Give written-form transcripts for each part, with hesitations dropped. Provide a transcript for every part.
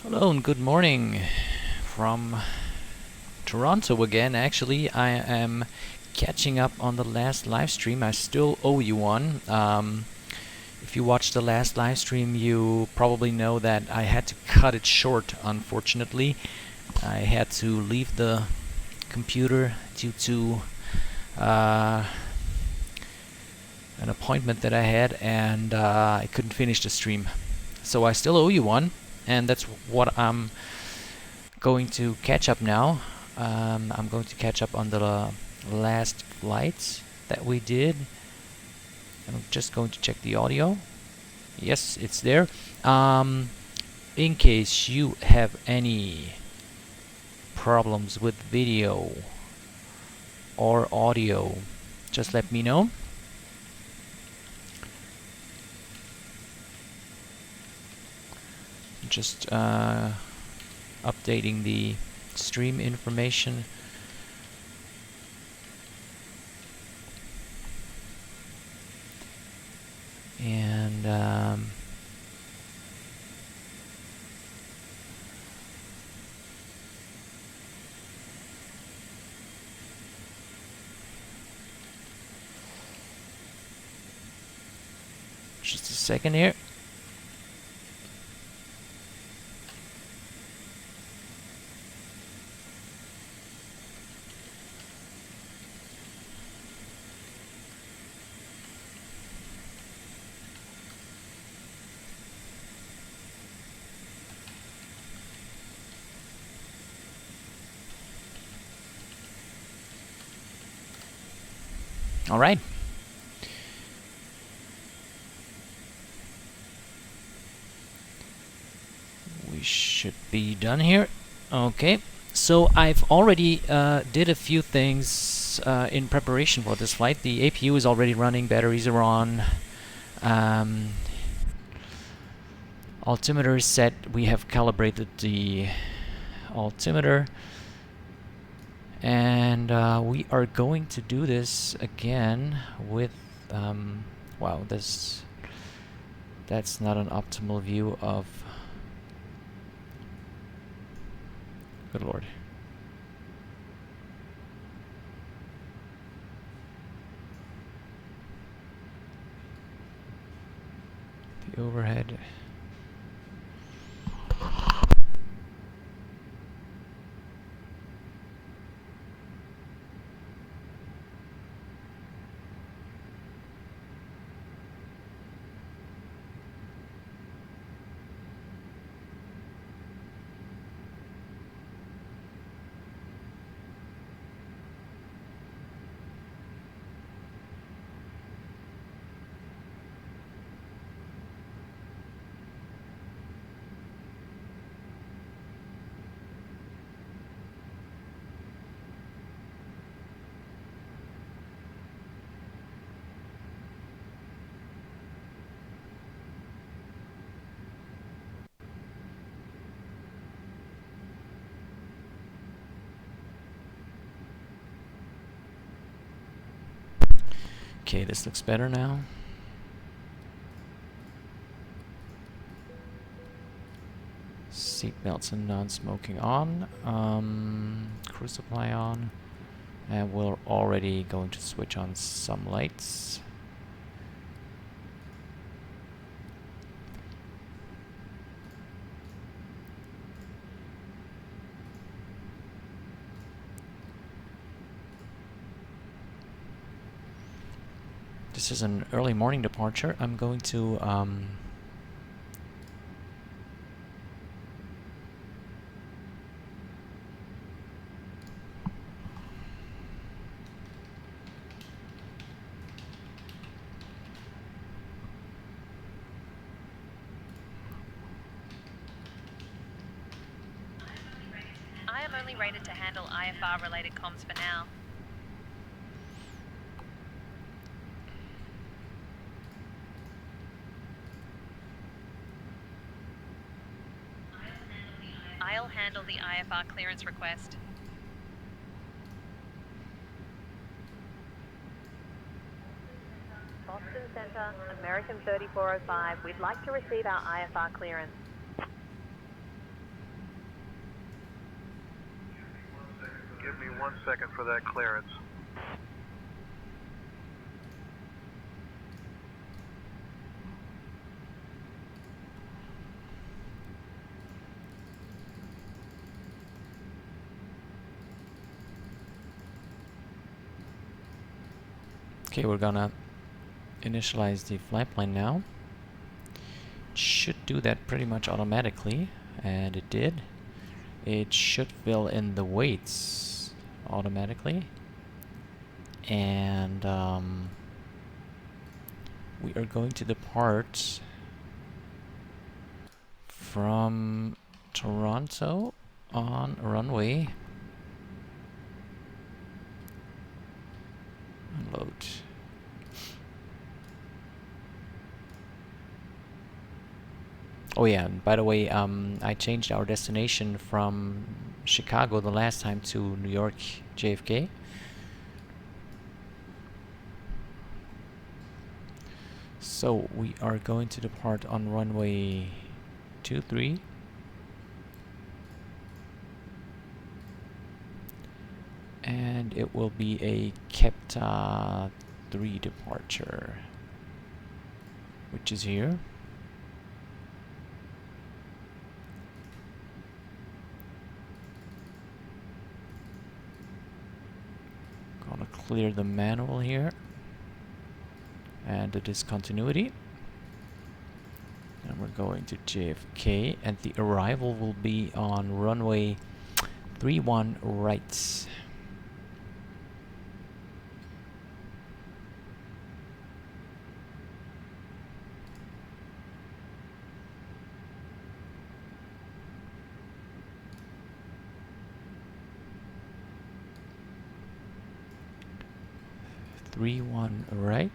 Hello and good morning from Toronto again. Actually, I am catching up on the last live stream. I still owe you one. If you watched the last live stream, you probably know that I had to cut it short, unfortunately. I had to leave the computer due to an appointment that I had, and I couldn't finish the stream. So I still owe you one, and that's what I'm going to catch up now. I'm going to catch up on the last flights that we did. I'm just going to check the audio. Yes, it's there. In case you have any problems with video or audio, just let me know. Just updating the stream information. And just a second here. All right. We should be done here. Okay. So I've already did a few things in preparation for this flight. The APU is already running, batteries are on. Altimeter is set. We have calibrated the altimeter. And we are going to do this again with, wow, that's not an optimal view of, good lord. The overhead. Okay, this looks better now. Seat belts and non-smoking on. Crew supply on. And we're already going to switch on some lights. This is an early morning departure. I'm going to I am only rated to handle IFR related comms for now. I'll handle the IFR clearance request. Boston Center, American 3405. We'd like to receive our IFR clearance. Give me 1 second for that clearance. Okay, we're gonna initialize the flyplane now. It should do that pretty much automatically, and it did. It should fill in the weights automatically, and we are going to depart from Toronto on runway. Unload. Oh yeah, and by the way, I changed our destination from Chicago the last time to New York JFK. So we are going to depart on runway 23. And it will be a Kepta 3 departure, which is here. Gonna clear the manual here and the discontinuity. And we're going to JFK, and the arrival will be on runway 31 right. Right.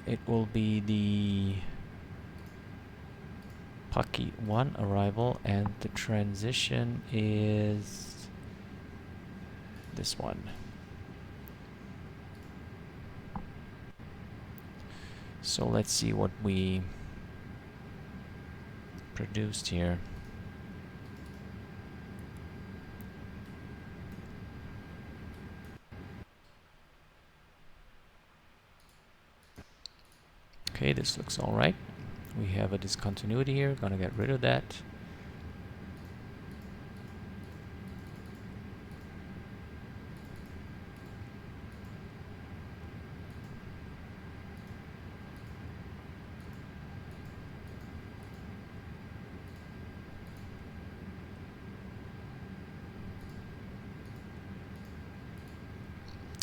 It will be the Pucky 1 arrival, and the transition is this one. So let's see what we produced here. Okay, this looks all right. We have a discontinuity here. Gonna get rid of that.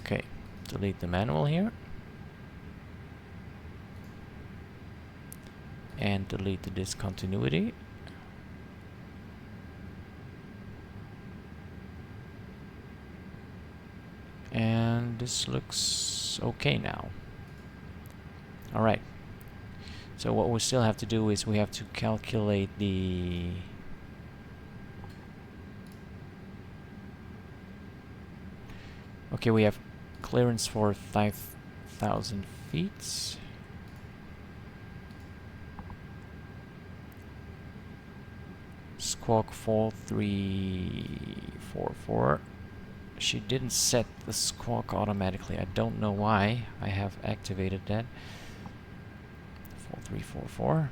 Okay, delete the manual here. And delete the discontinuity. And this looks okay now. Alright. So what we still have to do is we have to calculate the okay, we have clearance for 5,000 feet. Squawk 4344. She didn't set the squawk automatically. I don't know why. I have activated that. 4344.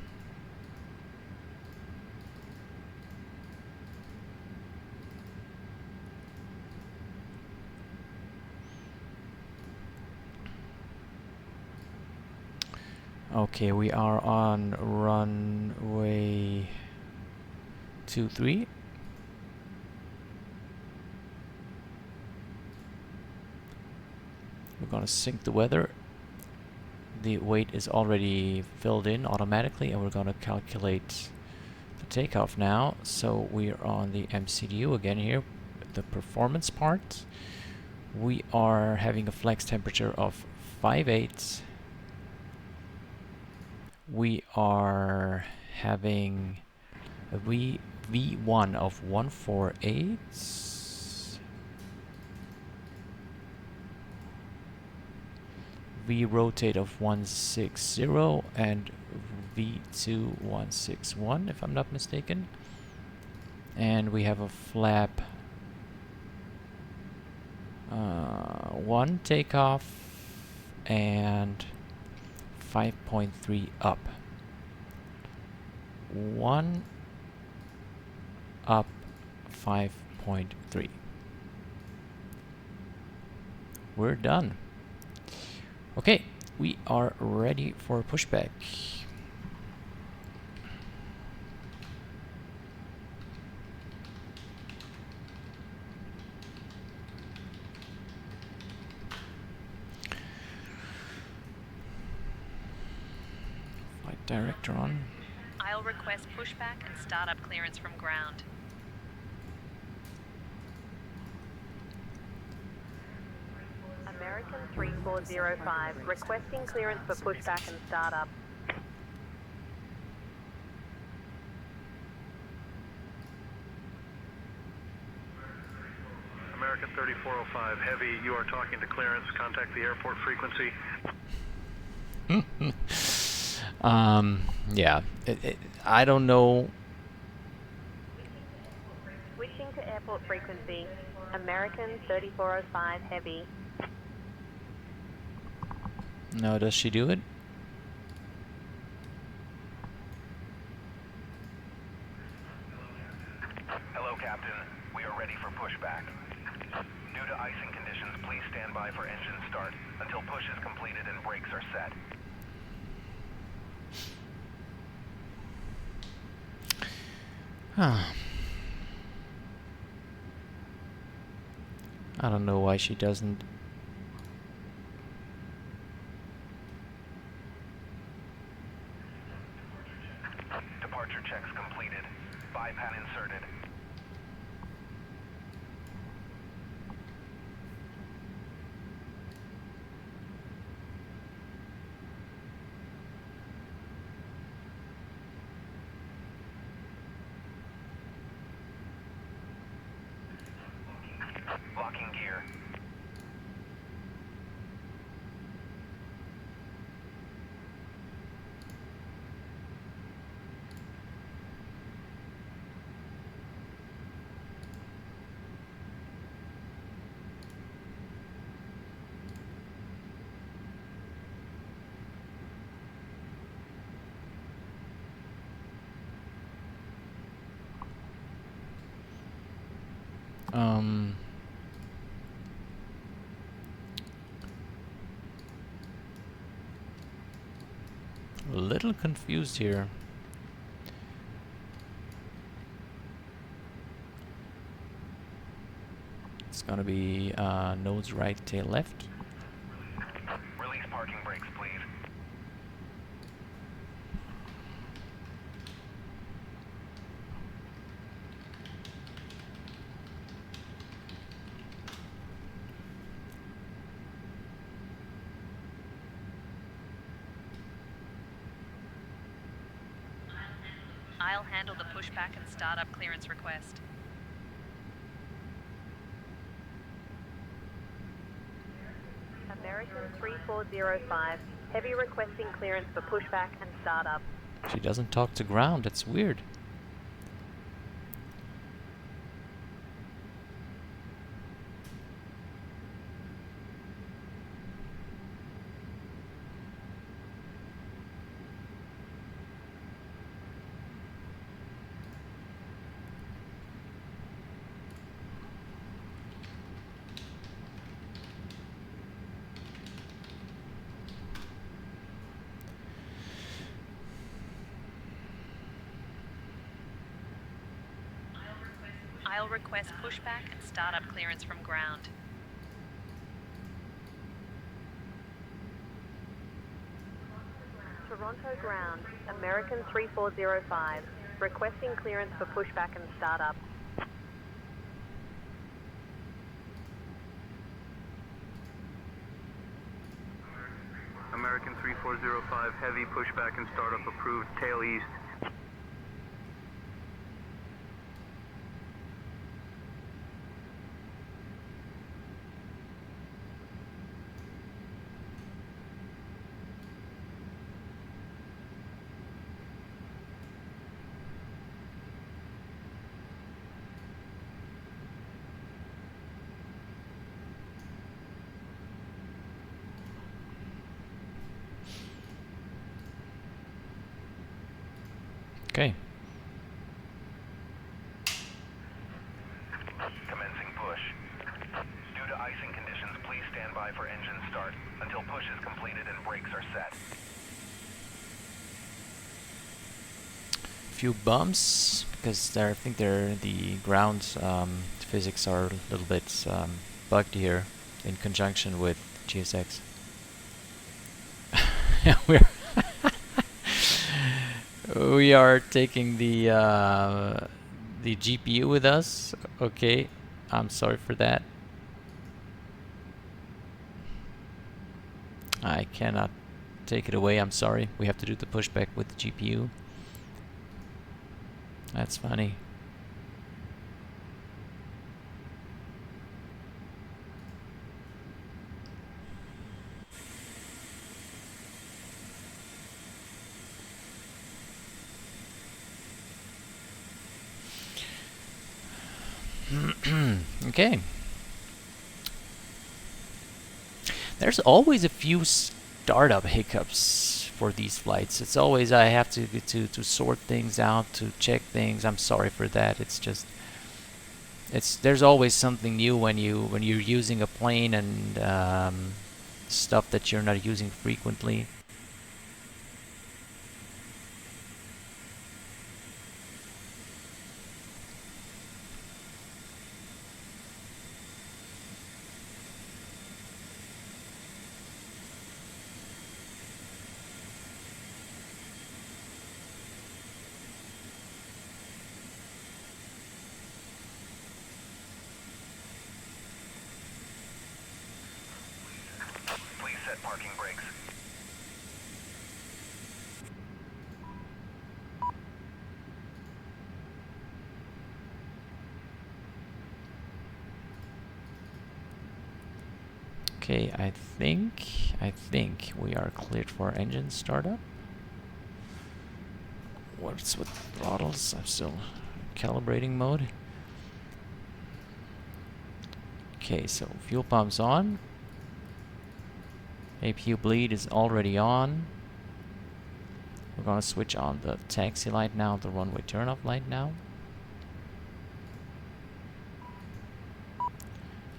Okay, we are on runway 23. We're gonna sync the weather. The weight is already filled in automatically, and we're gonna calculate the takeoff now. So we're on the MCDU again here, the performance part. We are having a flex temperature of 58. We are having a V1 of 148. V rotate of 160 and V2 161, if I'm not mistaken. And we have a flap 1 takeoff and 5.3 up. 1 up 5.3. We're done. Okay, we are ready for pushback. Flight director on. I'll request pushback and startup clearance from ground. American 3405, requesting clearance for pushback and startup. American 3405, heavy, you are talking to clearance. Contact the airport frequency. Yeah, I don't know. Switching to airport frequency. American 3405, heavy. No, does she do it? Hello, Captain. We are ready for pushback. Due to icing conditions, please stand by for engine start until push is completed and brakes are set. I don't know why she doesn't. Departure checks completed. Bypan inserted. Locking gear. A little confused here. It's gonna be nose right, tail left. Release parking brakes, please. I'll handle the pushback and startup clearance request. American 3405, heavy requesting clearance for pushback and startup. She doesn't talk to ground. That's weird. I'll request pushback and startup clearance from ground. Toronto ground, American 3405, requesting clearance for pushback and startup. American 3405, heavy, pushback and startup approved, tail east. Okay. Commencing push. Due to icing conditions, please stand by for engine start until push is completed and brakes are set. Few bumps because I think the ground physics are a little bit bugged here in conjunction with GSX. We are taking the GPU with us. Okay, I'm sorry for that. I cannot take it away. I'm sorry. We have to do the pushback with the GPU. That's funny. Okay. There's always a few startup hiccups for these flights. It's always I have to sort things out, to check things. I'm sorry for that. It's just there's always something new when you're using a plane and stuff that you're not using frequently. Please set parking brakes. Okay, I think we are cleared for engine startup. What's with throttles? I'm still calibrating mode. Okay, so fuel pump's on. APU bleed is already on. We're gonna switch on the taxi light now, the runway turn-off light now.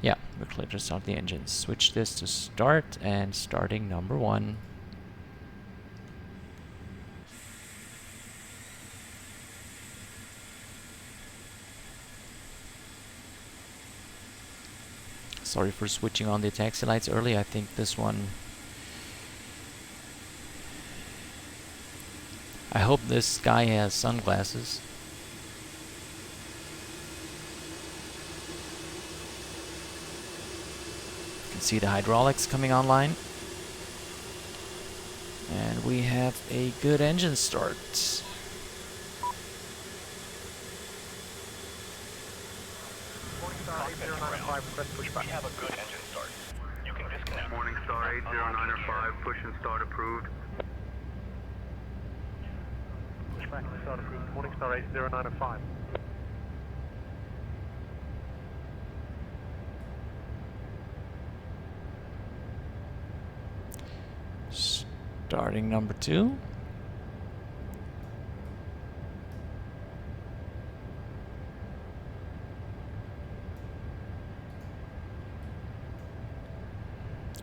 Yeah, we're clear to start the engines. Switch this to start and starting number 1. Sorry for switching on the taxi lights early. I think this one... I hope this guy has sunglasses. You can see the hydraulics coming online. And we have a good engine start. We have a good engine start. You can disconnect. Morningstar 8095, push and start approved. Pushback and start approved. Morningstar 8095. Starting number 2.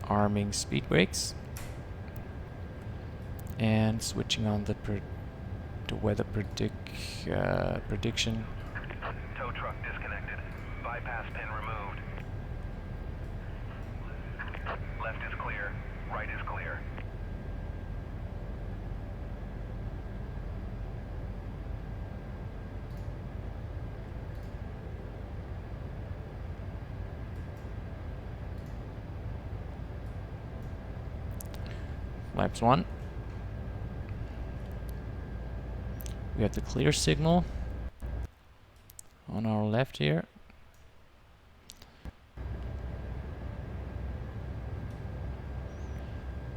Arming speed brakes. And switching on the weather prediction. Tow truck disconnected. Bypass pin removed. Left is clear. Right is clear. Flaps 1. We have the clear signal on our left here.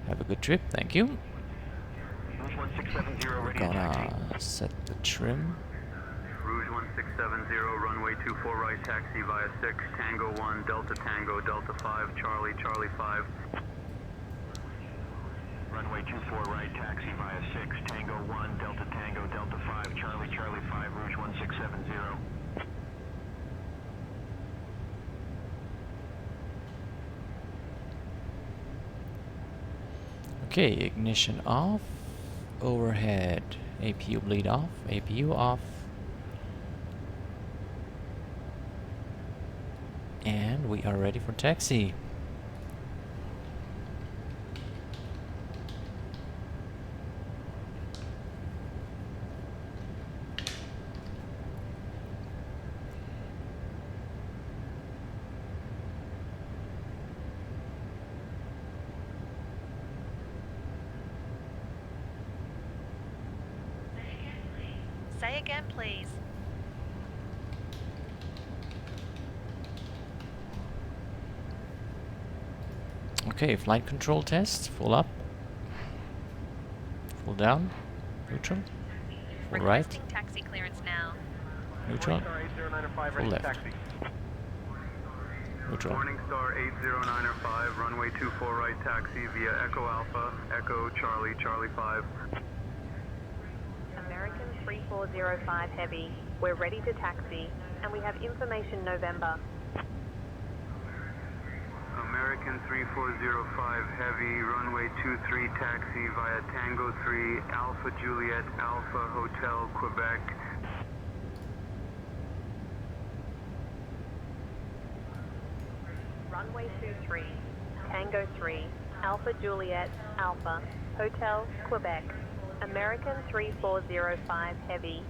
Have a good trip, thank you. We're gonna set the trim. Rouge 1670, runway 24 right, taxi via 6, Tango 1, Delta Tango, Delta 5, Charlie, Charlie 5. Runway 24 right, taxi via 6, Tango 1, Delta Tango, Delta 5, Charlie. Okay, ignition off. Overhead. APU bleed off. APU off. And we are ready for taxi. Say again, please. Okay, flight control test. Full up. Full down. Neutral. Full right. Requesting taxi clearance now. Neutral. Morningstar 8095 Full ready left. for taxi. Neutral. Morningstar 8095, runway 24 right taxi via Echo Alpha, Echo Charlie, Charlie 5. American 3405 Heavy. We're ready to taxi, and we have information November. American 3405 Heavy, runway 23 taxi via Tango 3, Alpha Juliet, Alpha Hotel, Quebec. Runway 23, Tango 3, Alpha Juliet, Alpha, Hotel, Quebec. American 3405 Heavy.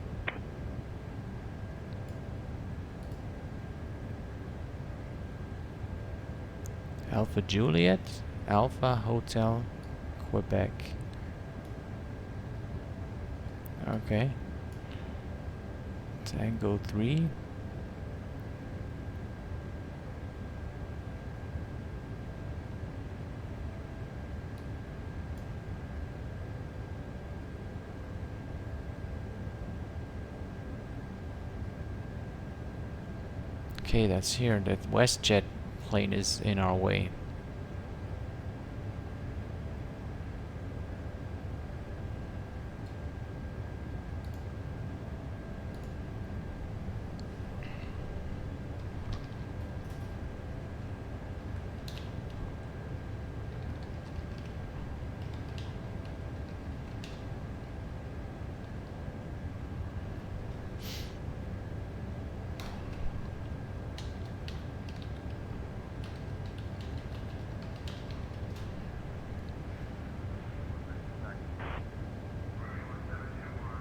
Alpha Juliet, Alpha Hotel, Quebec. Okay. Tango 3. Okay, that's here. That WestJet plane is in our way.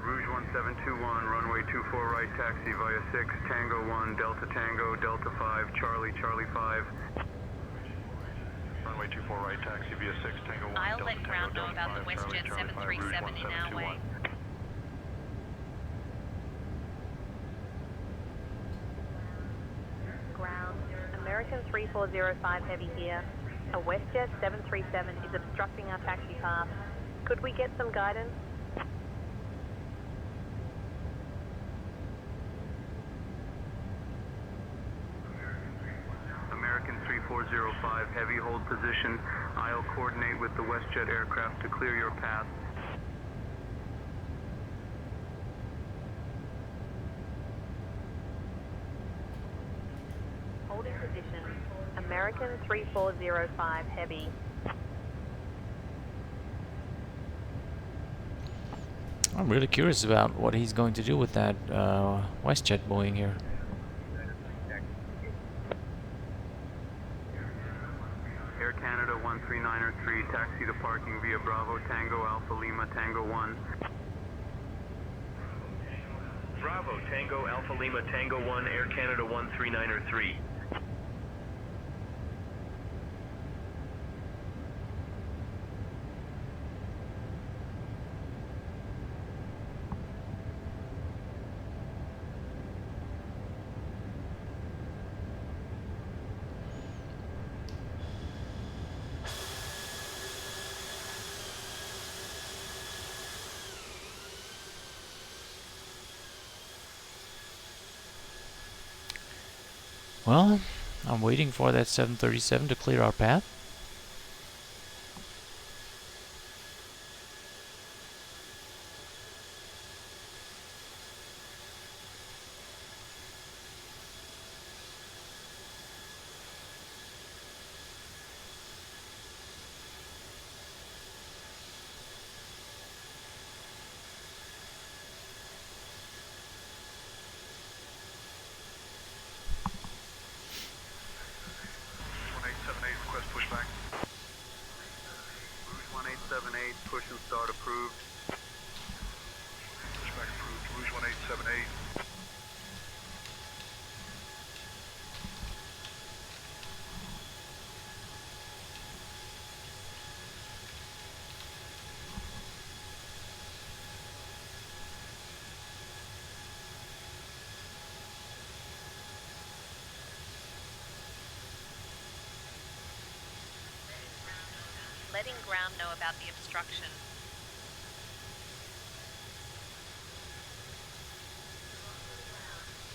Rouge 1721, runway 24 right taxi via 6, Tango 1, Delta Tango, Delta 5, Charlie, Charlie 5. Runway 24 right taxi via 6, Tango 1, I'll Delta let Tango, ground know Delta about the 5, Charlie, WestJet Charlie 5, Rouge 737 in our way. 1721. Ground, American 3405 Heavy here. A WestJet 737 is obstructing our taxi path. Could we get some guidance? American 3405 Heavy, hold position. I'll coordinate with the WestJet aircraft to clear your path. Holding position. American 3405 Heavy. I'm really curious about what he's going to do with that WestJet Boeing here. Air Canada 13903, taxi to parking via Bravo Tango Alpha Lima Tango 1. Bravo Tango Alpha Lima Tango 1, Air Canada 13903. Well, I'm waiting for that 737 to clear our path. letting ground know about the obstruction.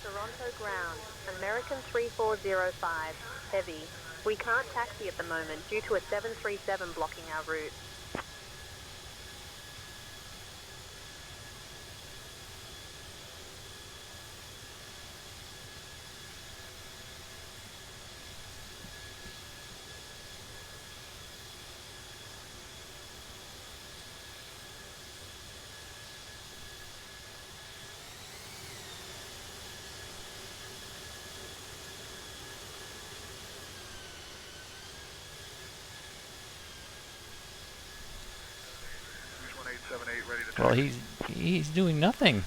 Toronto ground, American 3405, heavy. We can't taxi at the moment due to a 737 blocking our route. Rouge 1878 ready to taxi. Well, he's doing nothing.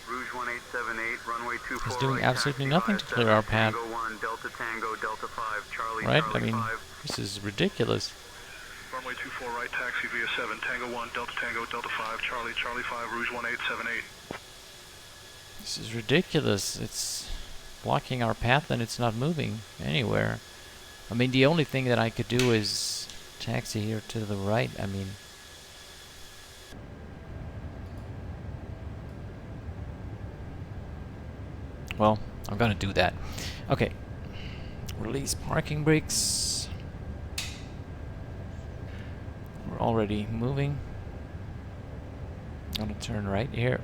Rouge 1878, runway 24. He's doing right, absolutely taxi nothing via to clear 7, our path. Tango 1, Delta Tango, Delta 5, Charlie, Right? Charlie I mean, 5. this is ridiculous. Runway 24 right, taxi via 7, Tango 1, Delta Tango, Delta 5, Charlie, Charlie 5, Rouge 1878. This is ridiculous. It's blocking our path and it's not moving anywhere. I mean, the only thing that I could do is taxi here to the right. I mean, well, I'm gonna do that. Okay. Release parking brakes. We're already moving. Gonna turn right here.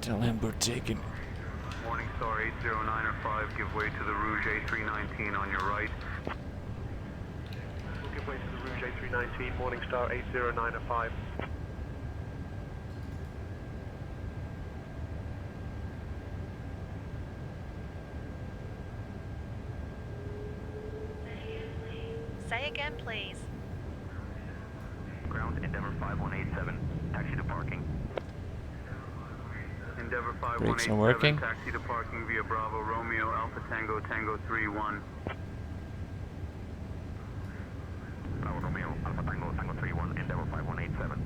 Tell him we're taking. Morningstar 8095, give way to the Rouge A319 on your right. We'll give way to the Rouge A319, Morningstar 8095. Say again, please. Ground Endeavour 5187, taxi to parking. Endeavour Brakes are 5187, working. taxi to parking via Bravo Romeo Alpha Tango Tango 31. Bravo Romeo, Alpha Tango, Tango 31, Endeavour 5187.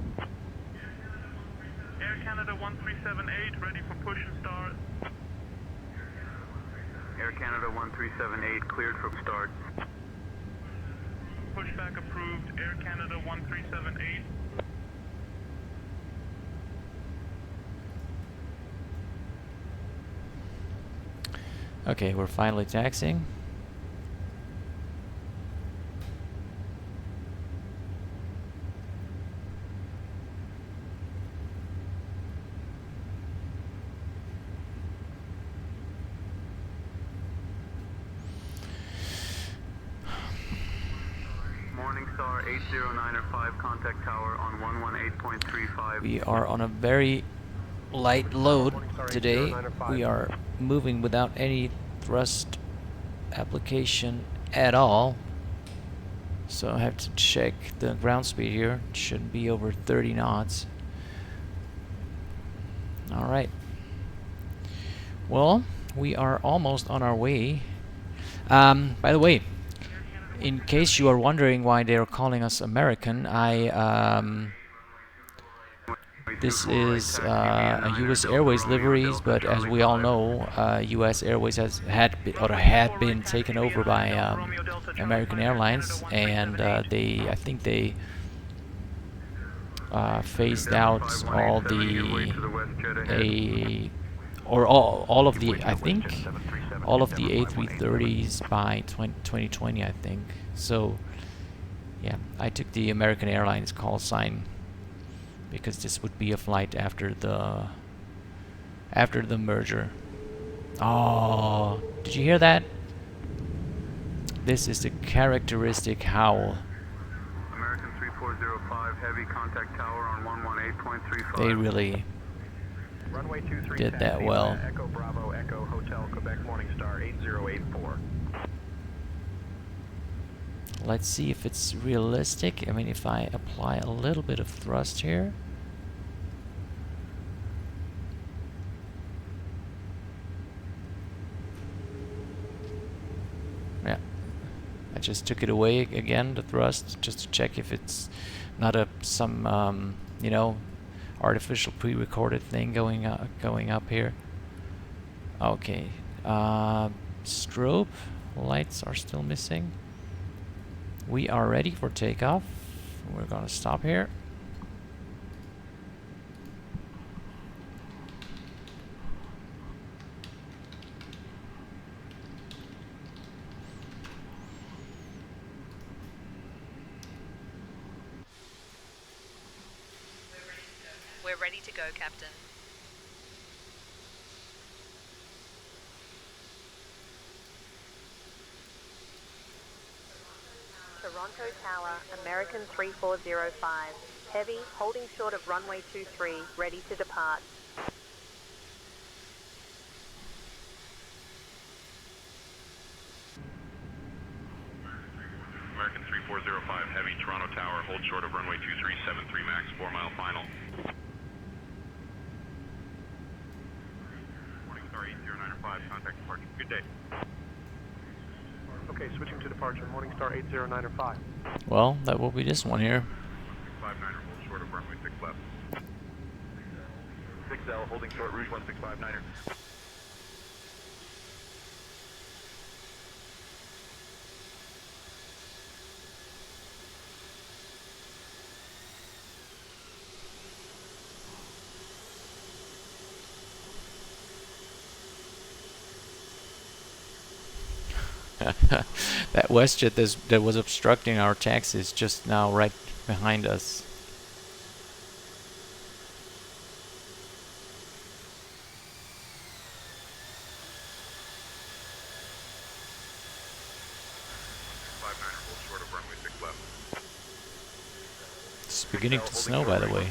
Air Canada 1378, ready for push and start. Air Canada 1378, cleared for start. Pushback approved. Air Canada 1378. Okay, we're finally taxiing. Morningstar 8095, contact tower on 118.35. We are on a very light load today. We are moving without any thrust application at all. So I have to check the ground speed here. It shouldn't be over 30 knots. Alright. Well, we are almost on our way. By the way, in case you are wondering why they are calling us American, this is a U.S. Airways liveries, but as we all know, U.S. Airways had been taken over by American Airlines, and I think they phased out all the all of the A330s by 2020, I think. So yeah, I took the American Airlines call sign because this would be a flight after the merger. Oh, did you hear that? This is the characteristic howl. American 3405, heavy contact tower on 118.35. They really Runway 23 did that taxi well. via Echo Bravo Echo Hotel Quebec Morningstar 8084. Let's see if it's realistic. I mean, if I apply a little bit of thrust here. Yeah. I just took it away again, the thrust, just to check if it's not some you know, artificial pre-recorded thing going up here. Okay, strobe lights are still missing. We are ready for takeoff. We're gonna stop here. We're ready to go, Captain. Toronto Tower, American 3405. Heavy, holding short of runway 23, ready to depart. American 3405, heavy, Toronto Tower, hold short of runway 2373 max, 4 mile final. Morningstar 8095, contact departure. Good day. Okay, switching to departure, Morningstar 8095. Well, that will be this one here. 165-9er, hold short of runway 6 left. 6L, holding short, Rouge 1659er. That WestJet that was obstructing our taxi is just now right behind us. It's beginning to snow, by the way.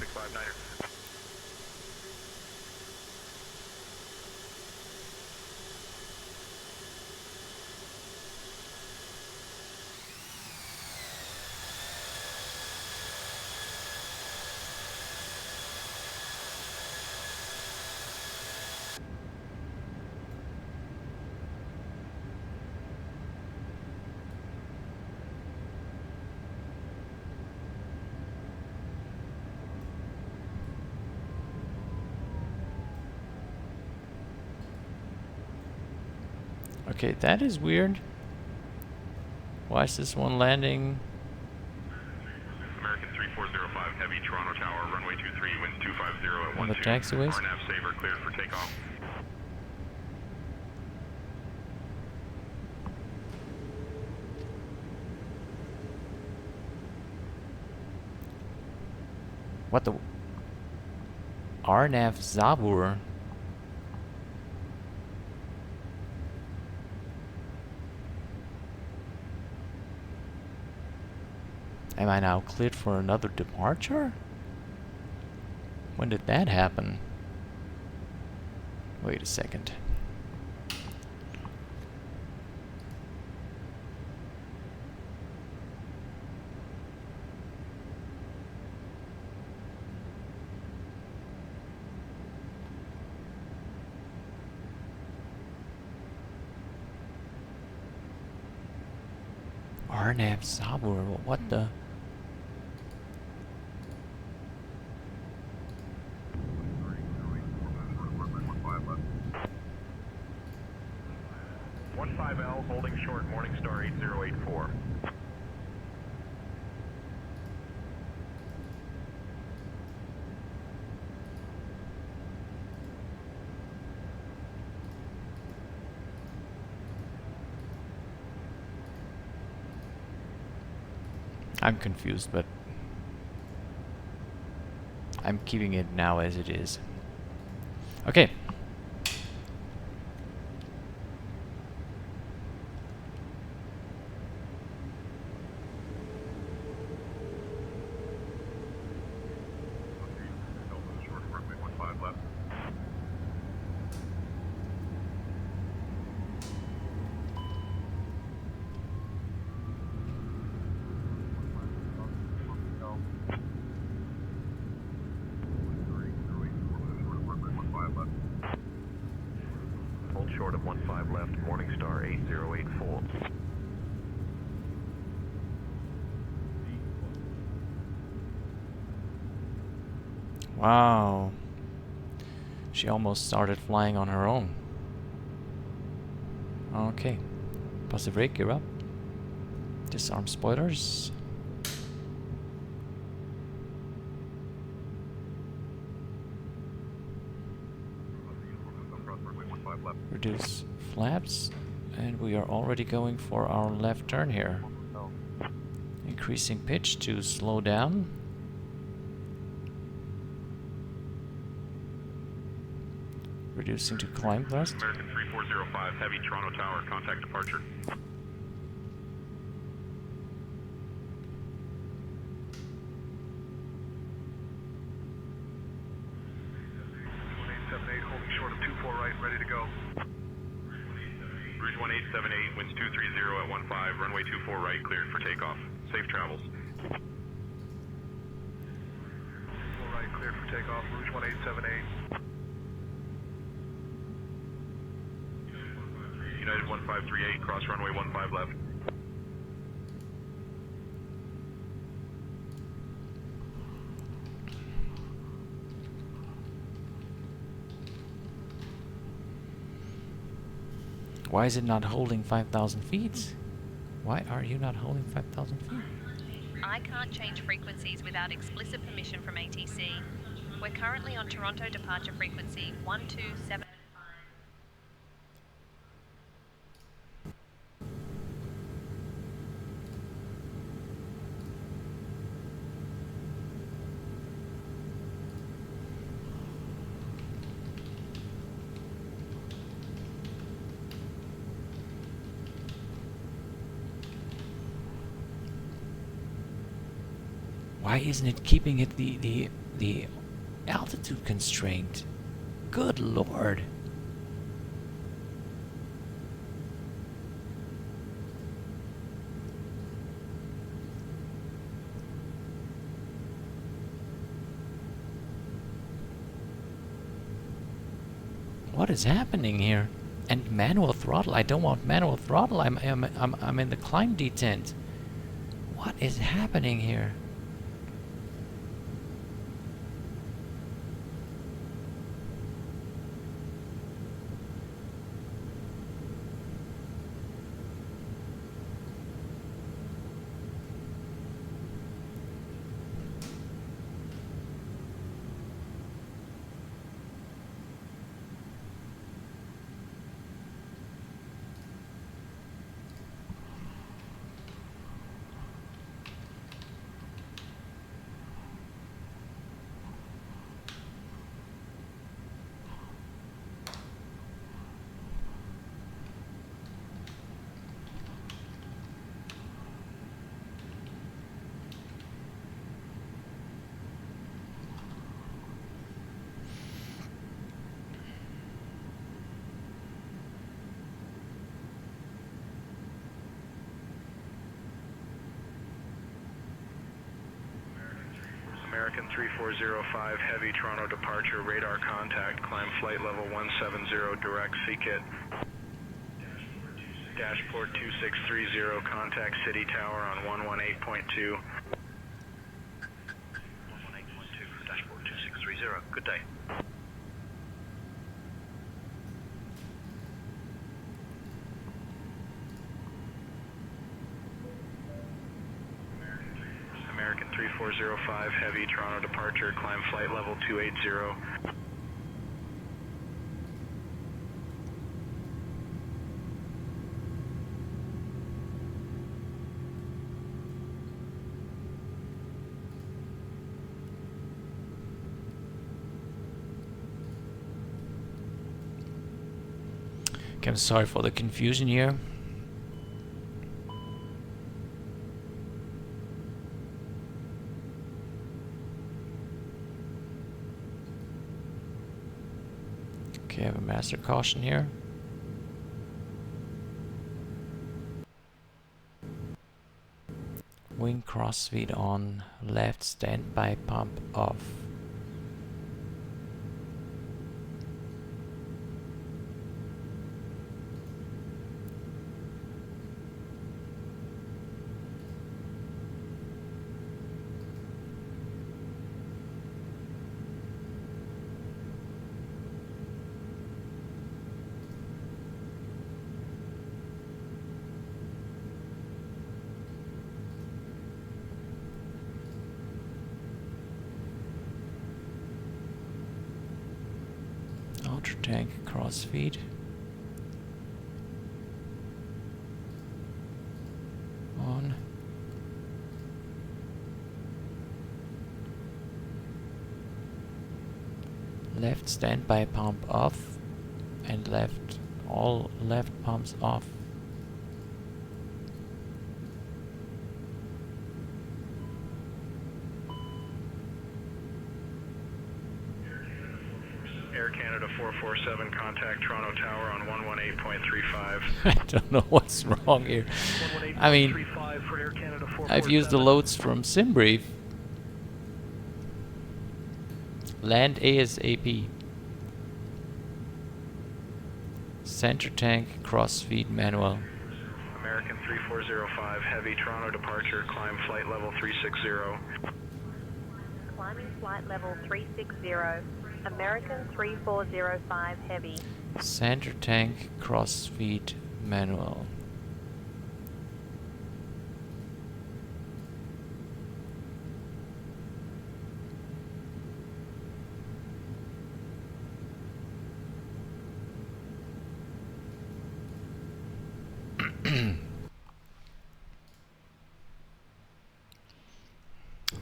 Okay, that is weird. Why is this one landing? American 3405, heavy, Toronto Tower, runway 23, winds 250 at On the 12. taxiways? RNAV saver cleared for takeoff. What the? RNAV Zabur. Am I now cleared for another departure? When did that happen? Wait a second. RNAV Zabur, what the? L, holding short, Morningstar 8084. I'm confused, but I'm keeping it now as it is. Okay. Hold short of 15 left, Morningstar 8084. Wow. She almost started flying on her own. Okay. Passive brake, you're up. Disarm spoilers. Reduce flaps. And we are already going for our left turn here. Increasing pitch to slow down. Reducing to climb thrust. American 3405, heavy Toronto Tower, contact departure. Holding short of 24 right, ready to go. Rouge 1878, winds 230 at 15, runway 24 right, cleared for takeoff. Safe travels. 24 right, cleared for takeoff, Rouge 1878. United 1538, cross runway 15 left. Why is it not holding 5,000 feet? Why are you not holding 5,000 feet? I can't change frequencies without explicit permission from ATC. We're currently on Toronto departure frequency 127. Why isn't it keeping it the altitude constraint? Good lord. What is happening here? And manual throttle. I don't want manual throttle. I'm in the climb detent. What is happening here? American 3405, heavy Toronto departure, radar contact, climb flight level 170, direct CKIT. Dashport 2630, contact City Tower on 118.2. 118.2 for dashport 2630, good day. American 3405, heavy Toronto departure, climb flight level 280. Okay, I'm sorry for the confusion here. Okay, I have a master caution here. Wing cross speed on, left standby pump off. tank crossfeed. On. Left standby pump off, and all left pumps off. Air Canada 447, contact Toronto Tower on 118.35. I don't know what's wrong here. I mean, 118.35 for Air Canada 447. I've used the loads from SimBrief. Land ASAP. Center tank crossfeed manual. American 3405, heavy Toronto departure, climb flight level 360. Climbing flight level 360. American 3405 heavy. Center tank crossfeed manual.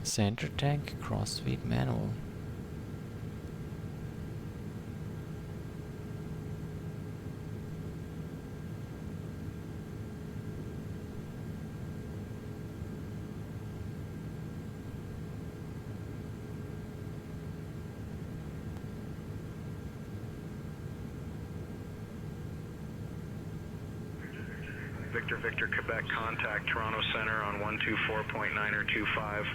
Center tank crossfeed manual. Victor, Victor, Quebec, contact Toronto Center on 124.925.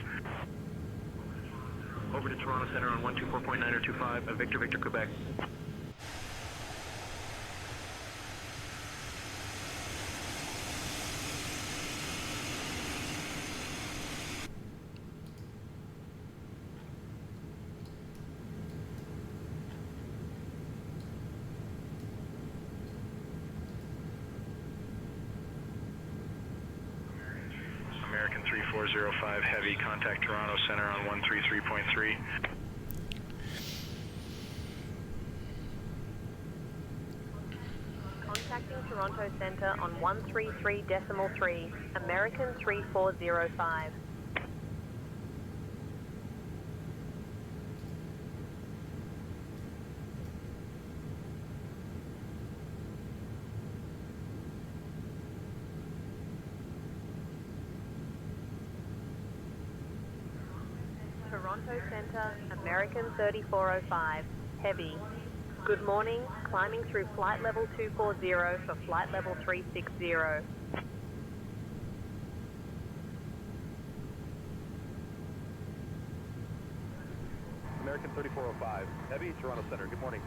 Over to Toronto Center on 124.925, Victor, Victor, Quebec. American 3405 heavy, contact Toronto Center on 133.3. Contacting Toronto Centre on 133.3, American 3405. Toronto Centre, American 3405, heavy. Good morning, climbing through flight level 240 for flight level 360. American 3405, heavy, Toronto Center. Good morning.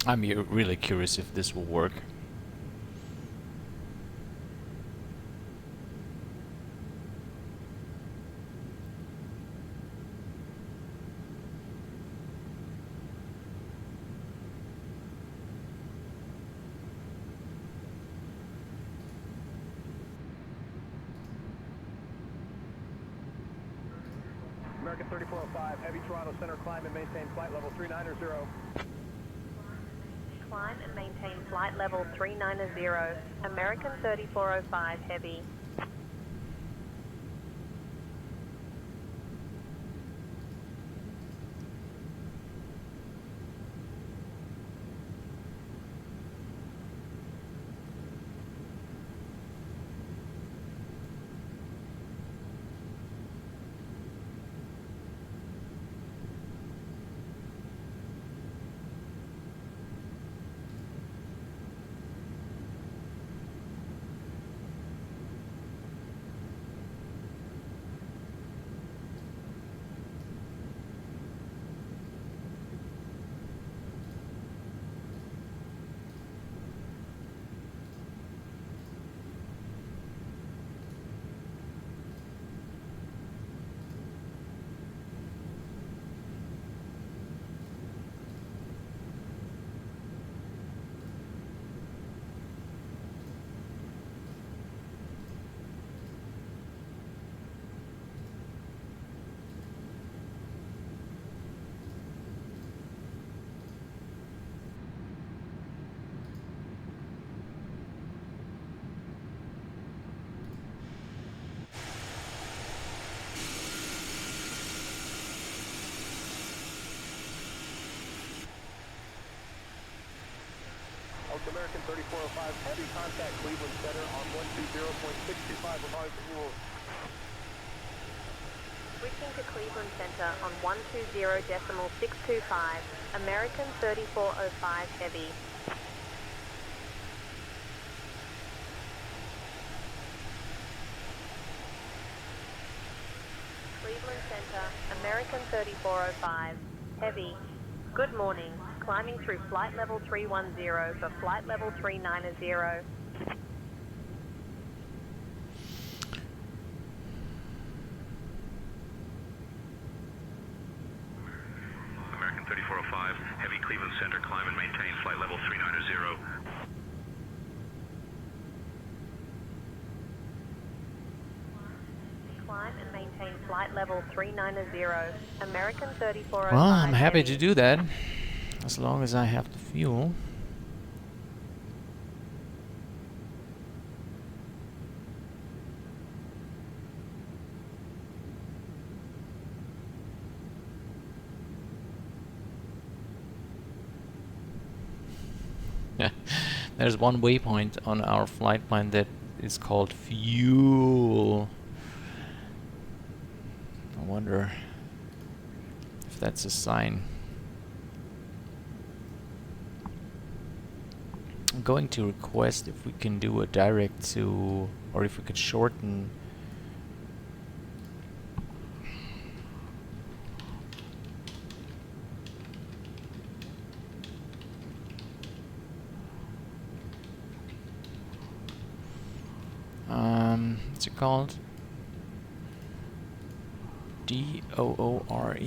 I'm really curious if this will work. American 3405, heavy, Toronto Center. Climb and maintain flight level 390. Climb and maintain flight level 390, American 3405 heavy. American 3405 Heavy, contact Cleveland Center on 120.625 with Harvard Rules. Switching to Cleveland Center on 120.625, American 3405 Heavy. Cleveland Center, American 3405 Heavy. Good morning. Climbing through flight level 310 for flight level 390. American 3405, heavy Cleveland Center, climb and maintain flight level 390. Climb and maintain flight level 390. American 3405 Well, I'm happy Heavy. to do that, as long as I have the fuel. There's one waypoint on our flight plan that is called fuel. I wonder if that's a sign. I'm going to request if we can do a direct to, or if we could shorten what's it called? DOORE.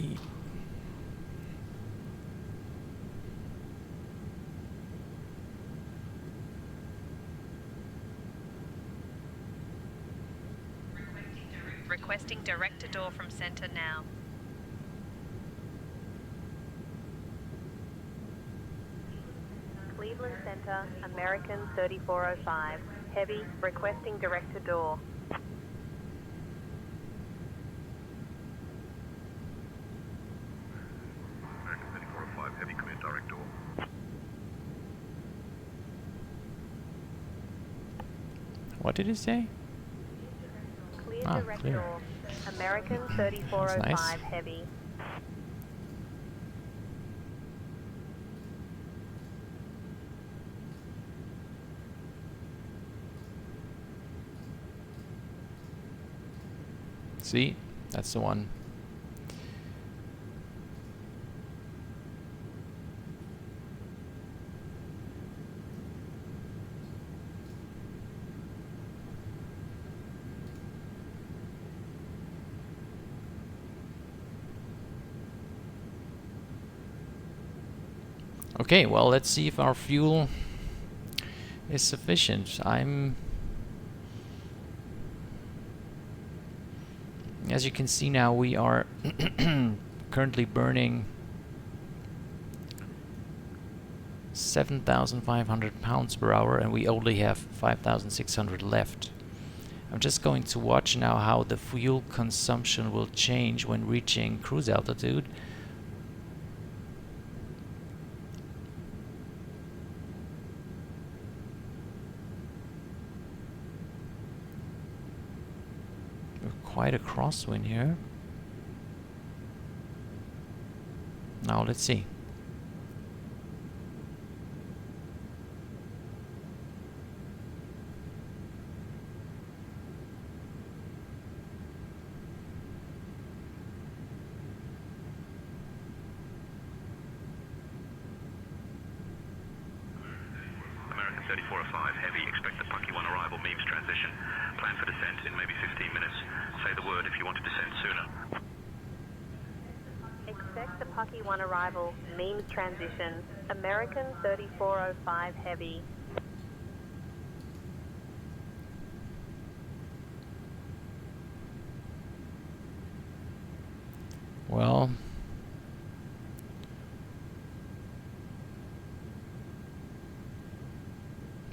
Requesting direct to door from center now. Cleveland Center, American 3405 Heavy, requesting direct to door. American 3405, heavy, come in direct door. What did he say? Clear direct clear. door. American That's 3405 nice. Heavy. See, that's the one. Okay, well, let's see if our fuel is sufficient. As you can see now, we are currently burning 7,500 pounds per hour, and we only have 5,600 left. I'm just going to watch now how the fuel consumption will change when reaching cruise altitude. Quite a crosswind here. Now let's see. American 3405, heavy, expect the Pucky 1 arrival, MEMS transition. Plan for descent in maybe 15 minutes. Say the word if you want to descend sooner. Expect the Pucky 1 arrival. MEMS transition. American 3405 Heavy. Well,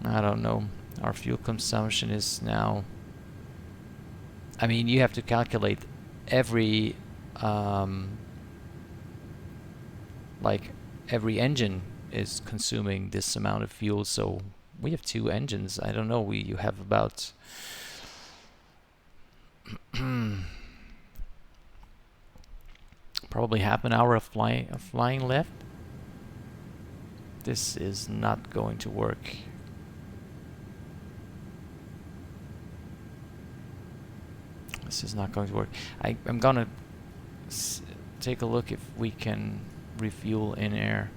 I don't know. Our fuel consumption is now, I mean, you have to calculate every like every engine is consuming this amount of fuel. So we have 2 engines. I don't know. You have about probably half an hour of flying left. This is not going to work. This is not going to work. I'm gonna take a look if we can refuel in air.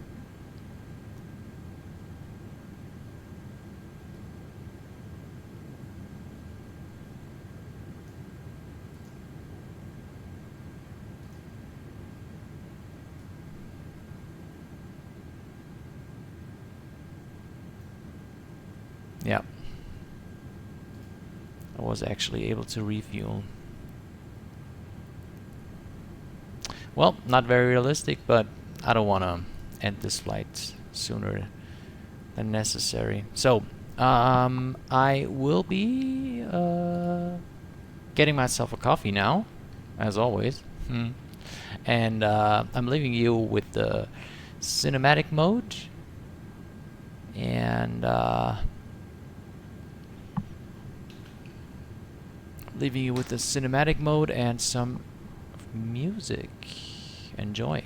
Yeah, I was actually able to refuel. Well, not very realistic, but I don't want to end this flight sooner than necessary. So I will be getting myself a coffee now, as always. And I'm leaving you with the cinematic mode, and leaving you with the cinematic mode and some music. Enjoy.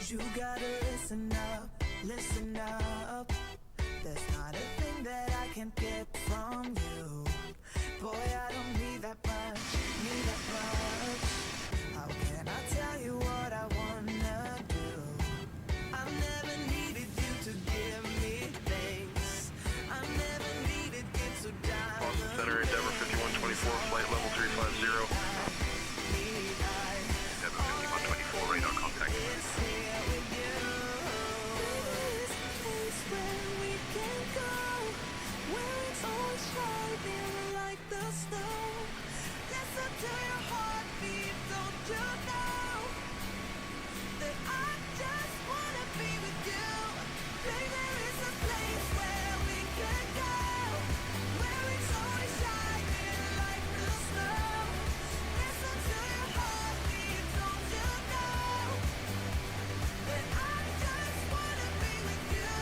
You gotta listen up, listen up. There's not a thing that I can get from you. Boy, I don't need that much, need that much. How can I tell you what I wanna do? I've never needed you to give me things. I've never needed you to die. Boston Center, Endeavor 5124, flight level 350. Endeavor 5124, radar contact. Like the snow, listen to your heartbeat. Don't you know that I just wanna be with you? Baby, there is a place where we can go, where it's always shining like the snow. Listen to your heartbeat. Don't you know that I just wanna be with you?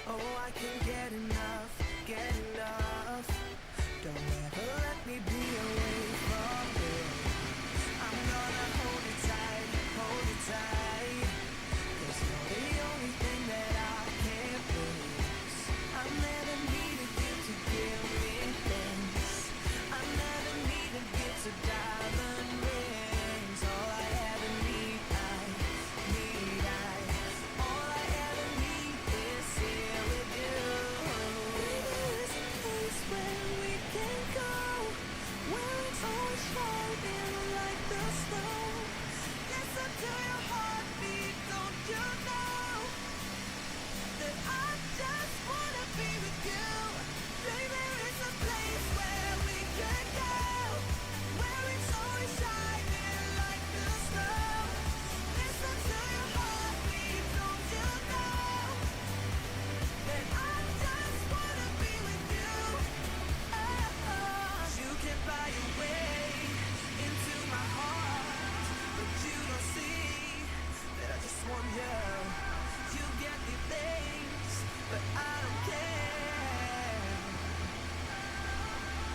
Oh, I can't get enough, get enough. Don't ever let me be away from you. I'm gonna hold you tight, hold you tight. 'Cause you're the only thing that I can't lose. I've never needed you to give me things. I've never needed you to diamond rings. All I ever need, all I ever need is here with you. There's a place where we can go, where it's always shining like the snow. Listen to your heartbeat. Don't you know that I just wanna be with you? Baby, there is a place where we can go, where it's always shining like the snow. Listen to your heartbeat. Don't you know that I just wanna be with you? You can buy your way into my heart, but you don't see that I just want you. You get the things, but I don't care.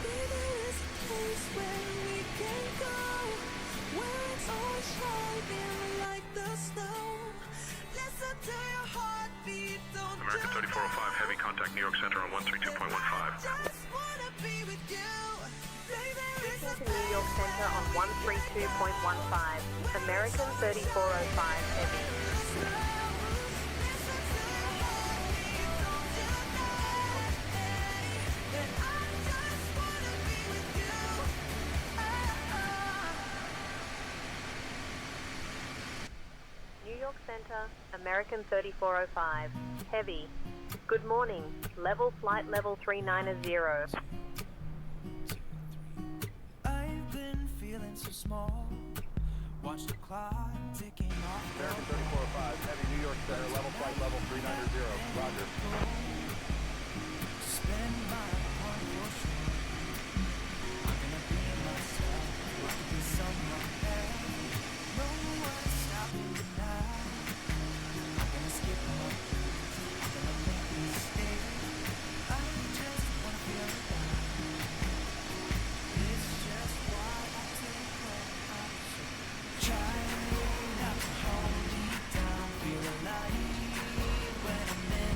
There is a place where we can go, where it's always shining like the snow. Listen to your heartbeat. Don't American 3405, heavy contact New York Center on 132.15. just wanna be with you. Baby, there is a To New York Center on 132.15. American 3405 Heavy. New York Center, American 3405 Heavy. Good morning. Level flight level 390. I've been feeling so small. Watch the clock ticking off. American 3405, heavy New York Center, level flight level 390. Roger. Spend my heart for sure. I'm gonna be myself. I could be someone else. No one's stopping me now. I'm gonna skip my beats. I'm gonna make mistakes. I just wanna feel alive. It's just why I take what I say. Trying not to hold me down. Feel alive when I'm in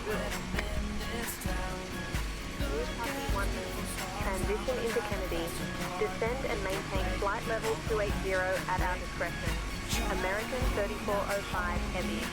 New copy 1 means transition into Kennedy. Descend and maintain flight level 280 at our discretion. American 3405 Heavy.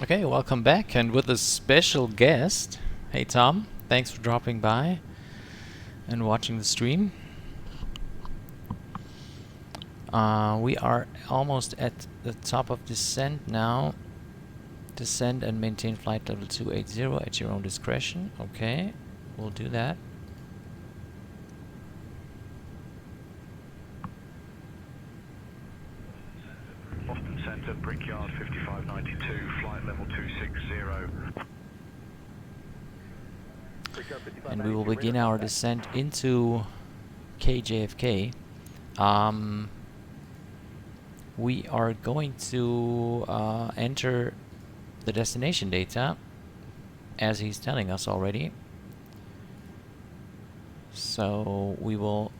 Okay, welcome back, and with a special guest. Hey Tom, thanks for dropping by and watching the stream. We are almost at the top of descent now. Descend and maintain flight level 280 at your own discretion. Okay, we'll do that. Boston Center, Brickyard 5592, flight level 260. And we will begin our descent into KJFK. We are going to enter the destination data as he's telling us already. So we will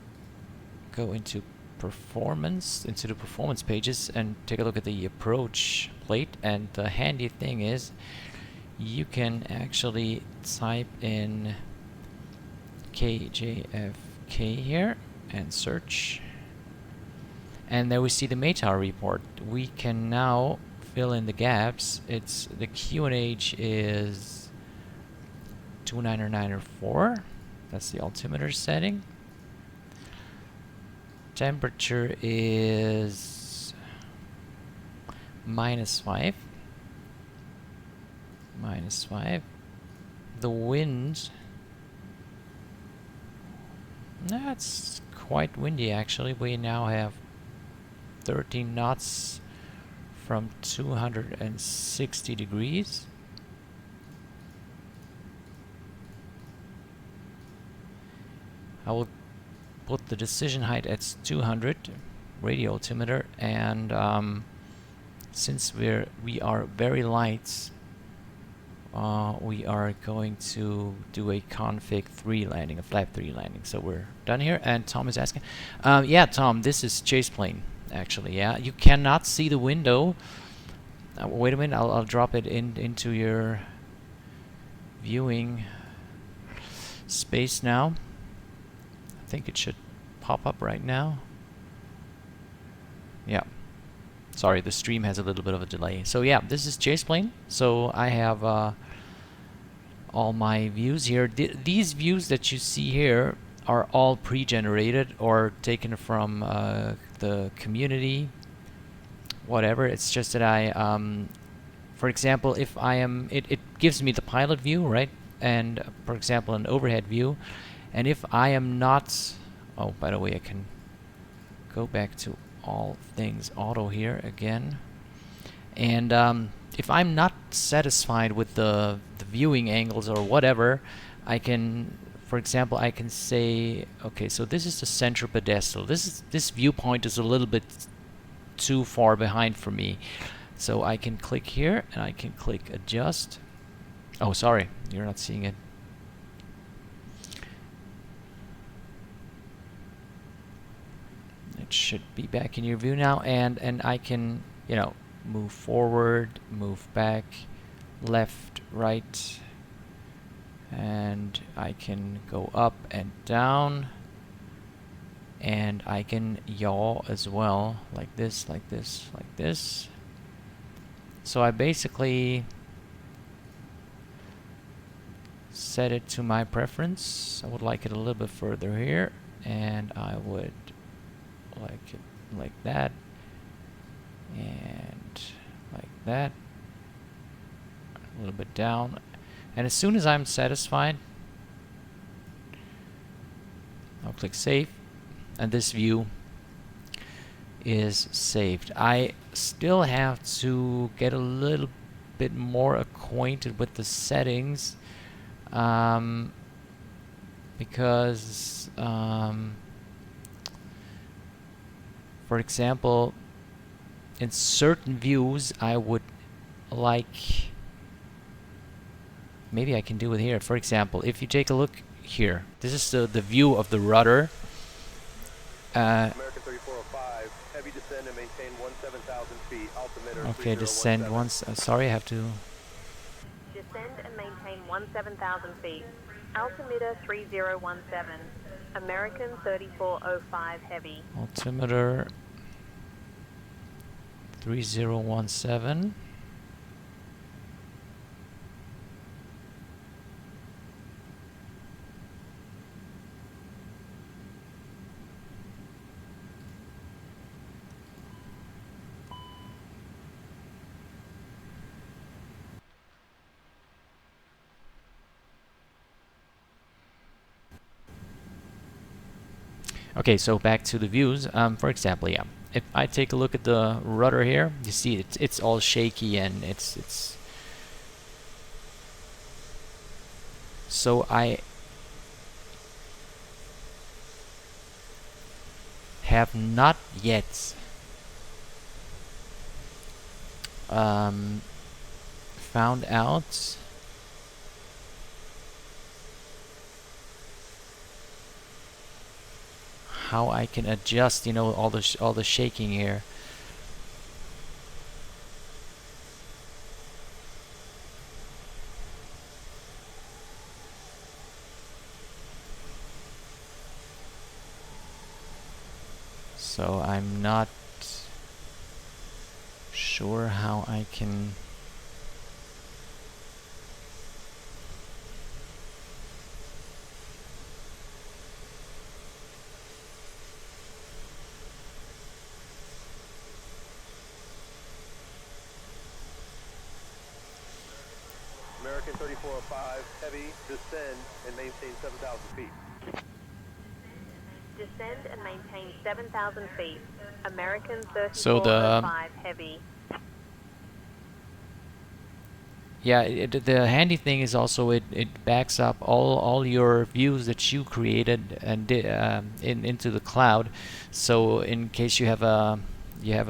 go into performance, into the performance pages, and take a look at the approach plate. And the handy thing is you can actually type in KJFK here and search, and there we see the METAR report. We can now fill in the gaps. It's the QNH is 29904. That's the altimeter setting. Temperature is -5. -5. The wind, that's quite windy actually. We now have 13 knots from 260 degrees. I will put the decision height at 200 radio altimeter, and since we are very light, we are going to do a config 3 landing, a flap 3 landing. So we're done here. And Tom is asking, yeah, Tom, this is chase plane actually. Yeah, you cannot see the window. Wait a minute, I'll drop it into your viewing space now. I think it should pop up right now. Yeah. Sorry, the stream has a little bit of a delay. So yeah, this is chase plane. So I have all my views here. These views that you see here are all pre-generated or taken from the community, whatever. It's just that I, for example, if I am, it gives me the pilot view, right? And for example, an overhead view. And if I am not, oh, by the way, I can go back to all things auto here again. And if I'm not satisfied with the viewing angles or whatever, I can, for example, I can say, okay, so this is the central pedestal. This viewpoint is a little bit too far behind for me. So I can click here and I can click adjust. Oh, sorry, you're not seeing it. It should be back in your view now, and I can, you know, move forward, move back, left, right, and I can go up and down, and I can yaw as well, like this, like this, like this. So I basically set it to my preference. I would like it a little bit further here, and I would like it like that, and like that, a little bit down. And as soon as I'm satisfied, I'll click save, and this view is saved. I still have to get a little bit more acquainted with the settings, because for example, in certain views I would like, maybe I can do it here. For example, if you take a look here, this is the view of the rudder. American 3405, heavy descend and maintain 17,000 feet, altimeter. Okay, descend once. Sorry, I have to. Descend and maintain 17,000 feet. Altimeter 3017. American 3405 heavy. Altimeter 3017. Okay, so back to the views. For example, yeah, if I take a look at the rudder here, you see it's all shaky, and it's so I have not yet found out how I can adjust, you know, all the shaking here. So I'm not sure how I can. American 3405, heavy, descend and maintain 7,000 feet. Descend and maintain 7,000 feet. American 3405 So the heavy. yeah, the handy thing is also it backs up all your views that you created and into the cloud. So in case you have a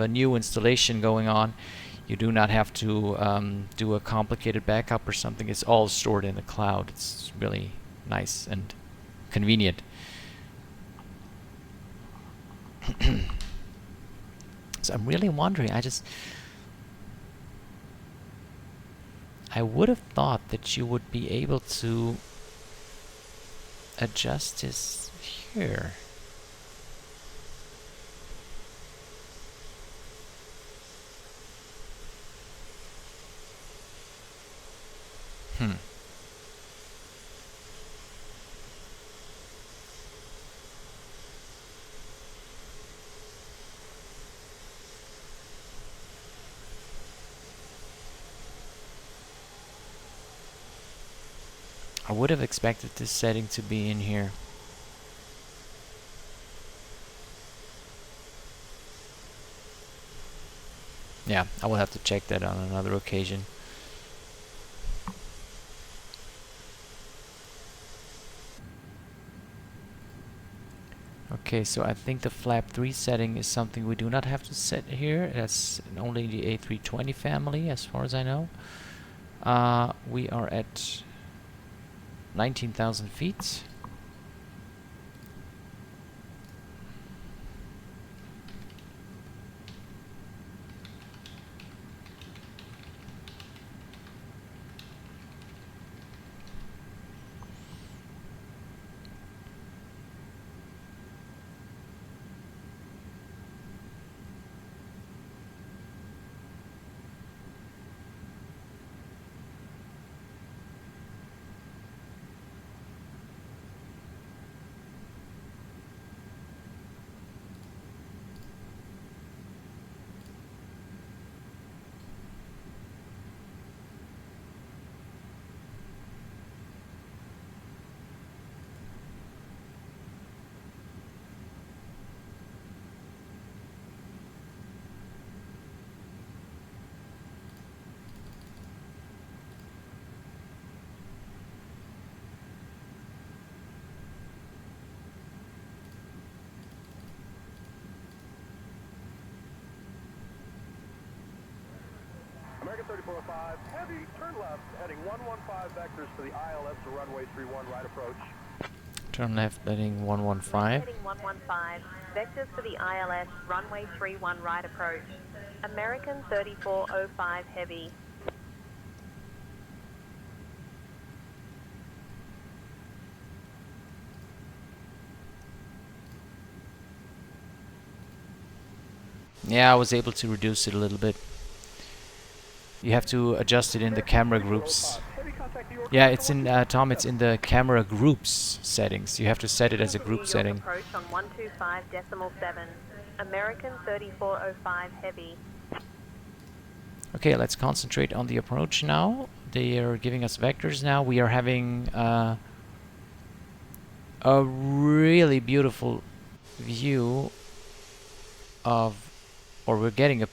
new installation going on, you do not have to do a complicated backup or something. It's all stored in the cloud. It's really nice and convenient. So I'm really wondering, I would have thought that you would be able to adjust this here. I would have expected this setting to be in here. Yeah, I will have to check that on another occasion. Okay, so I think the flap 3 setting is something we do not have to set here. That's only the A320 family, as far as I know. We are at 19,000 feet. American 3405, heavy, turn left, heading 115 vectors for the ILS to runway 31 right approach. Turn left, heading 115. Heading 115. Vectors for the ILS, runway 31 right approach. American 3405 heavy. Yeah, I was able to reduce it a little bit. You have to adjust it in the camera groups. Yeah, it's in Tom. It's in the camera groups settings. You have to set it as a group setting. Approach on 125.7. American 3405 heavy. Okay, let's concentrate on the approach now. They are giving us vectors now. We are having a really beautiful view of, or we're getting a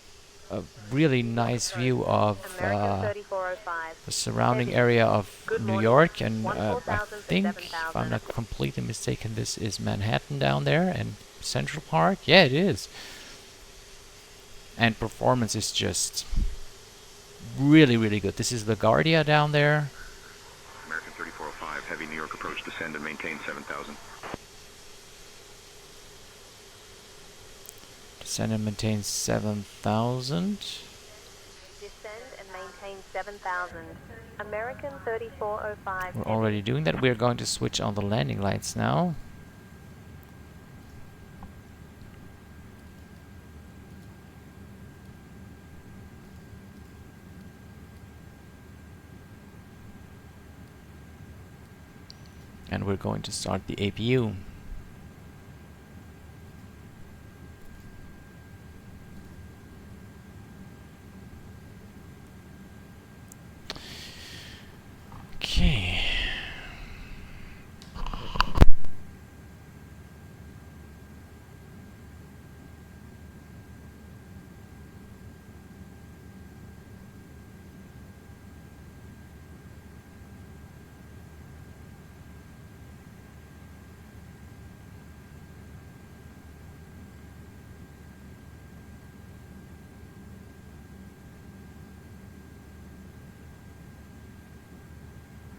really nice view of the surrounding area of New York, and I think, if I'm not completely mistaken, this is Manhattan down there and Central Park. Yeah, it is. And performance is just really, really good. This is LaGuardia down there. American 3405, heavy New York approach, descend and maintain 7,000. Descend and maintain 7,000. Descend and maintain 7,000. American 3405 We're heavy. already doing that. We're going to switch on the landing lights now. And we're going to start the APU. Okay.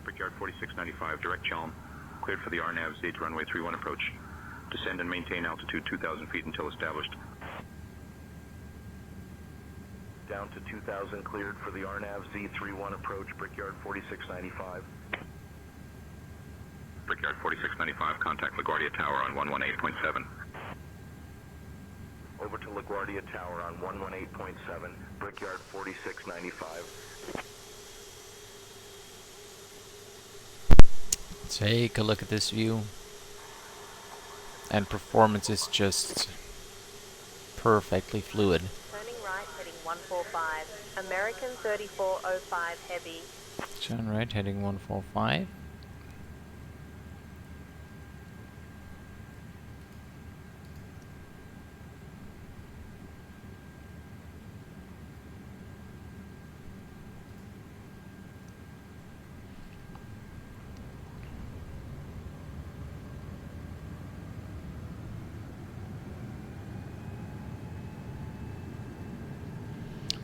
Brickyard 4695, direct Chelm. Cleared for the RNAV Z to runway 31 approach. Descend and maintain altitude 2,000 feet until established. Down to 2,000, cleared for the RNAV Z31 approach, Brickyard 4695. Brickyard 4695, contact LaGuardia Tower on 118.7. Over to LaGuardia Tower on 118.7, Brickyard 4695. Take a look at this view. And performance is just perfectly fluid. Turning right, heading 145. American 3405 heavy. Turn right, heading 145.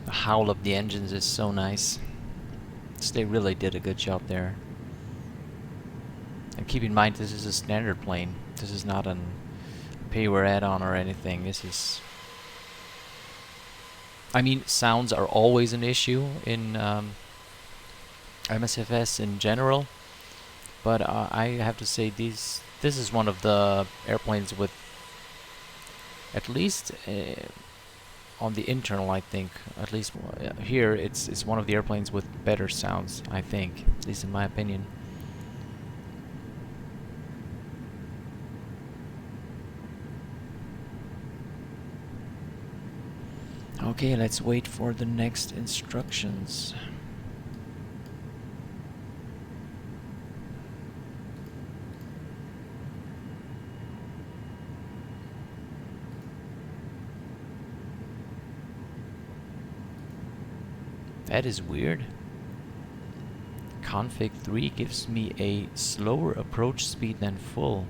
The howl of the engines is so nice. So they really did a good job there. And keep in mind, this is a standard plane. This is not an payware add-on or anything. This is... I mean, sounds are always an issue in MSFS in general. But I have to say, this is one of the airplanes with, at least on the internal, I think, at least here, it's one of the airplanes with better sounds, I think, at least in my opinion. Okay, let's wait for the next instructions. That is weird. Config 3 gives me a slower approach speed than full.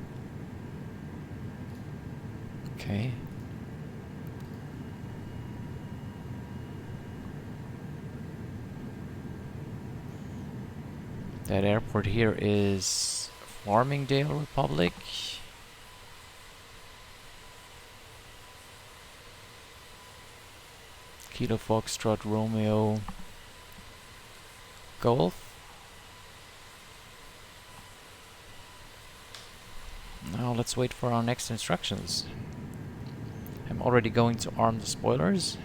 Okay. That airport here is Farmingdale Republic. Kilo Foxtrot Romeo Golf. Now let's wait for our next instructions. I'm already going to arm the spoilers.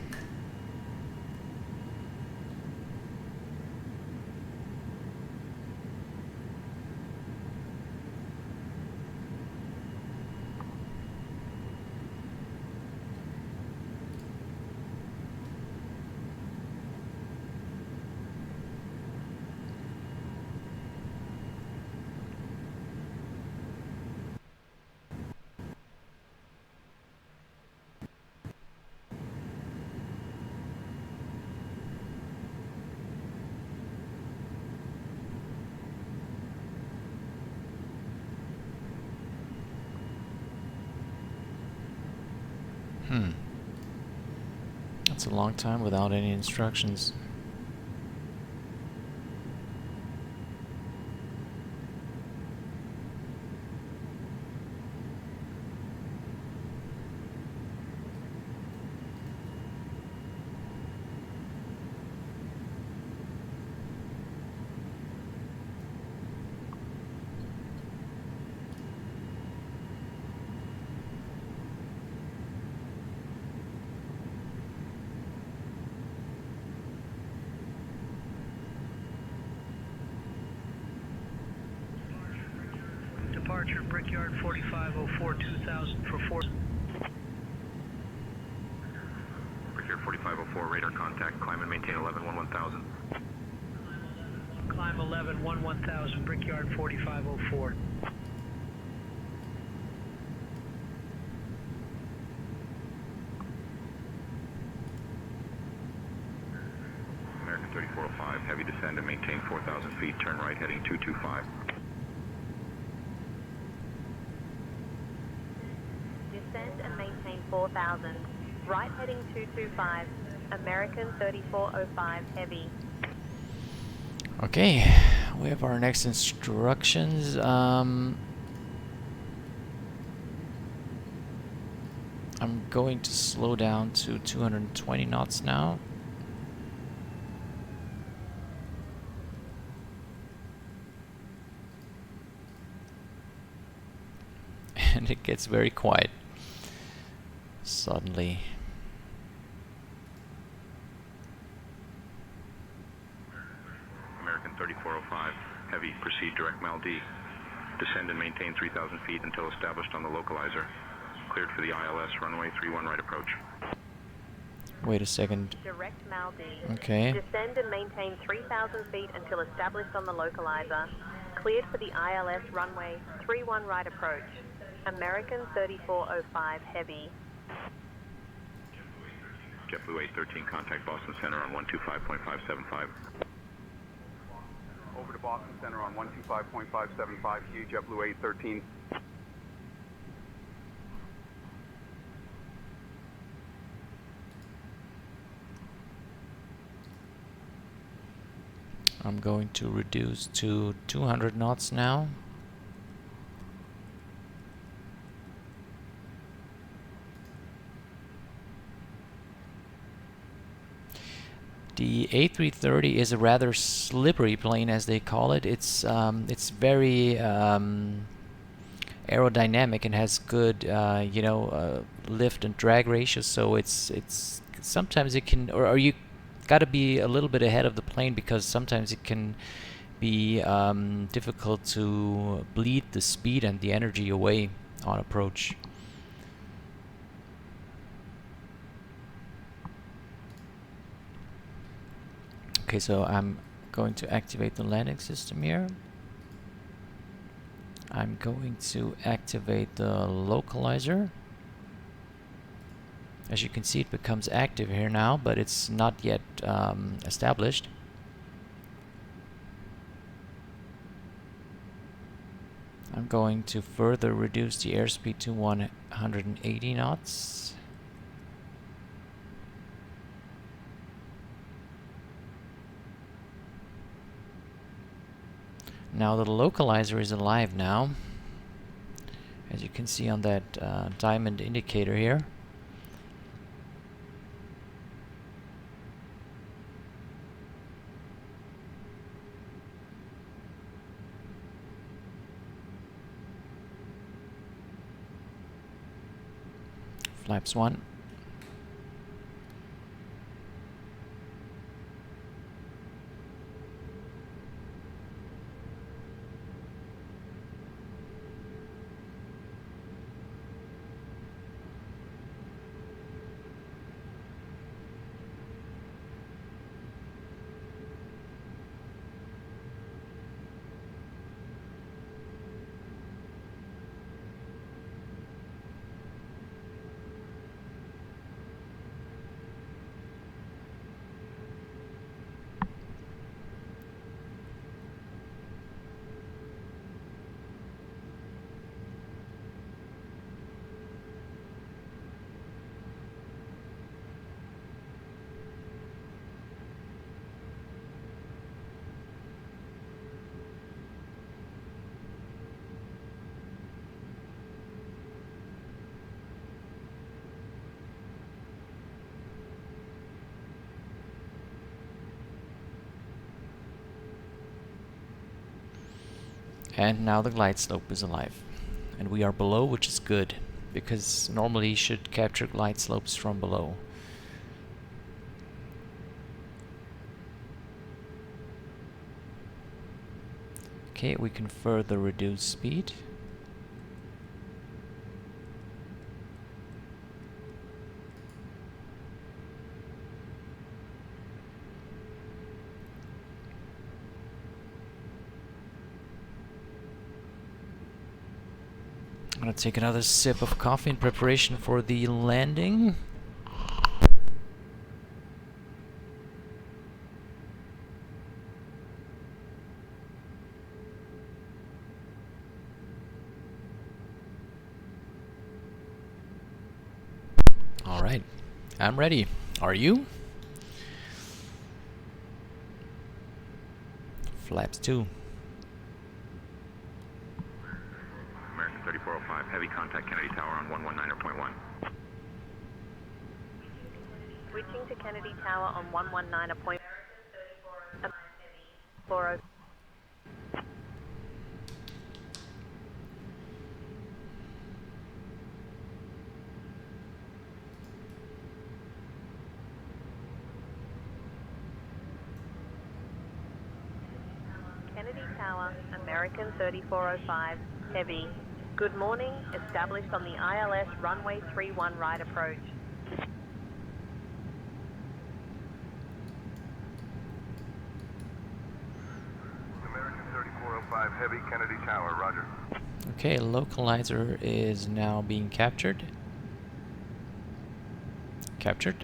That's a long time without any instructions. Brickyard 4504, 2000 for 4. Brickyard 4504, radar contact, climb and maintain 11, 1000. Climb 11, 1000, Brickyard 4504. American 3405, heavy descend and maintain 4,000 feet, turn right heading 225. Descend and maintain 4,000. Right heading 225. American 3405 heavy. Okay, we have our next instructions. I'm going to slow down to 220 knots now. And it gets very quiet suddenly. American 3405, heavy, proceed direct Mal D. Descend and maintain 3,000 feet until established on the localizer. Cleared for the ILS, runway 31 right approach. Wait a second. Direct Mal D. Okay. Descend and maintain 3,000 feet until established on the localizer. Cleared for the ILS runway 31 right approach. American 3405 heavy. JetBlue 813, contact Boston Center on 125.575. Over to Boston Center on 125.575, Q, JetBlue 813. I'm going to reduce to 200 knots now. The A330 is a rather slippery plane, as they call it. It's very aerodynamic and has good lift and drag ratios. So it's sometimes it can, or you got to be a little bit ahead of the plane, because sometimes it can be difficult to bleed the speed and the energy away on approach. Okay, so I'm going to activate the landing system here. I'm going to activate the localizer. As you can see, it becomes active here now, but it's not yet established. I'm going to further reduce the airspeed to 180 knots. Now the localizer is alive now, as you can see on that diamond indicator here. Flaps 1. And now the glide slope is alive. And we are below, which is good, because normally you should capture glide slopes from below. Okay, we can further reduce speed. gonna take another sip of coffee in preparation for the landing. Alright, I'm ready. Are you? Flaps 2. American 3405, heavy contact Kennedy Tower on 119.1. Switching to Kennedy Tower on 119.40. Kennedy Tower, American 3405, heavy. Good morning, established on the ILS runway 31 right approach. American 3405, heavy, Kennedy Tower, roger. Okay, localizer is now being captured. Captured.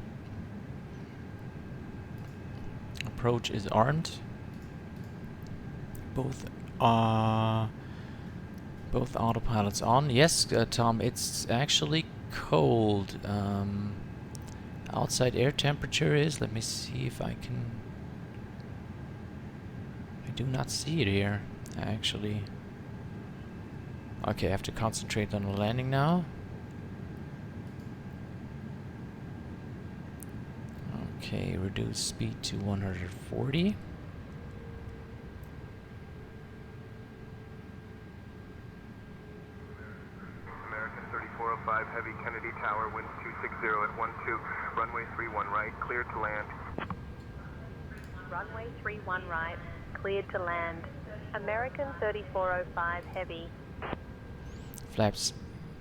Approach is armed. Both autopilots on. Yes, Tom, it's actually cold. Outside air temperature is, let me see if I can... I do not see it here, actually. Okay, I have to concentrate on the landing now. Okay, reduce speed to 140. American 3405, heavy, Kennedy Tower, winds 260 at 12, runway 31 right, cleared to land. Runway 31 right, cleared to land. American 3405, heavy. Flaps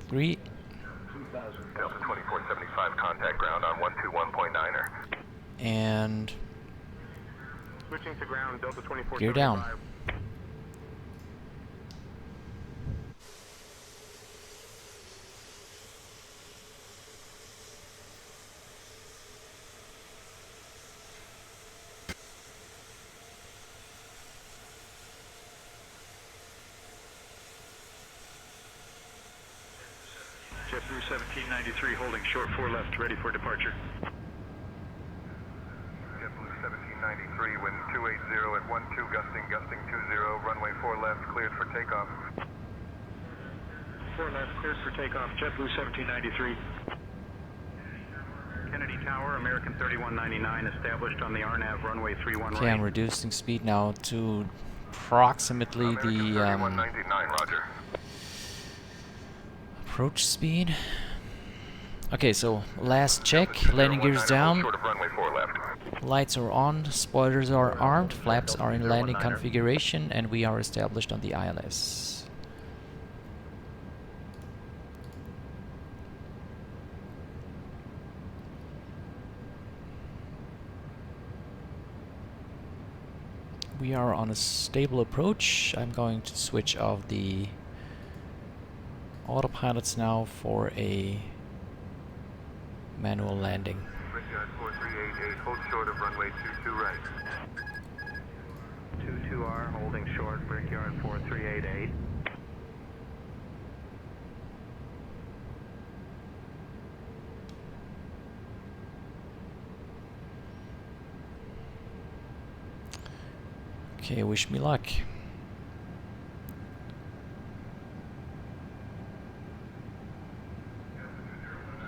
3. Delta 2475, contact ground on 121.9er. And Switching to ground, Delta 2475. gear down. JetBlue 1793 holding short 4 left, ready for departure. JetBlue 1793, wind 280 at 12, gusting 20, runway 4 left, cleared for takeoff. 4 left, cleared for takeoff, JetBlue 1793. Kennedy Tower, American 3199, established on the RNAV runway 31 Okay, right. I'm reducing speed now to approximately American the 3199, roger. approach speed. Okay, so last check. Landing gears down. Short of runway 4 left. Lights are on. Spoilers are armed. Flaps are in landing configuration, and we are established on the ILS. We are on a stable approach. I'm going to switch off the autopilots now for a manual landing. Brickyard 4388, hold short of runway 22 right. 22R, holding short, Brickyard 4388. Okay, wish me luck.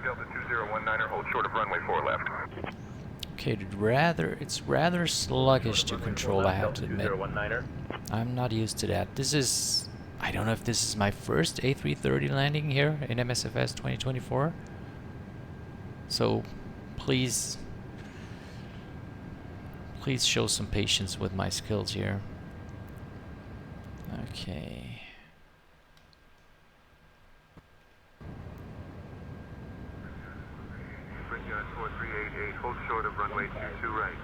Delta 2019er, hold short of runway 4 left. Okay, it's rather sluggish to control, I have to admit. I'm not used to that. This is... I don't know if this is my first A330 landing here in MSFS 2024. So, please show some patience with my skills here. Okay. Brickyard 4388, hold short of runway 22 right.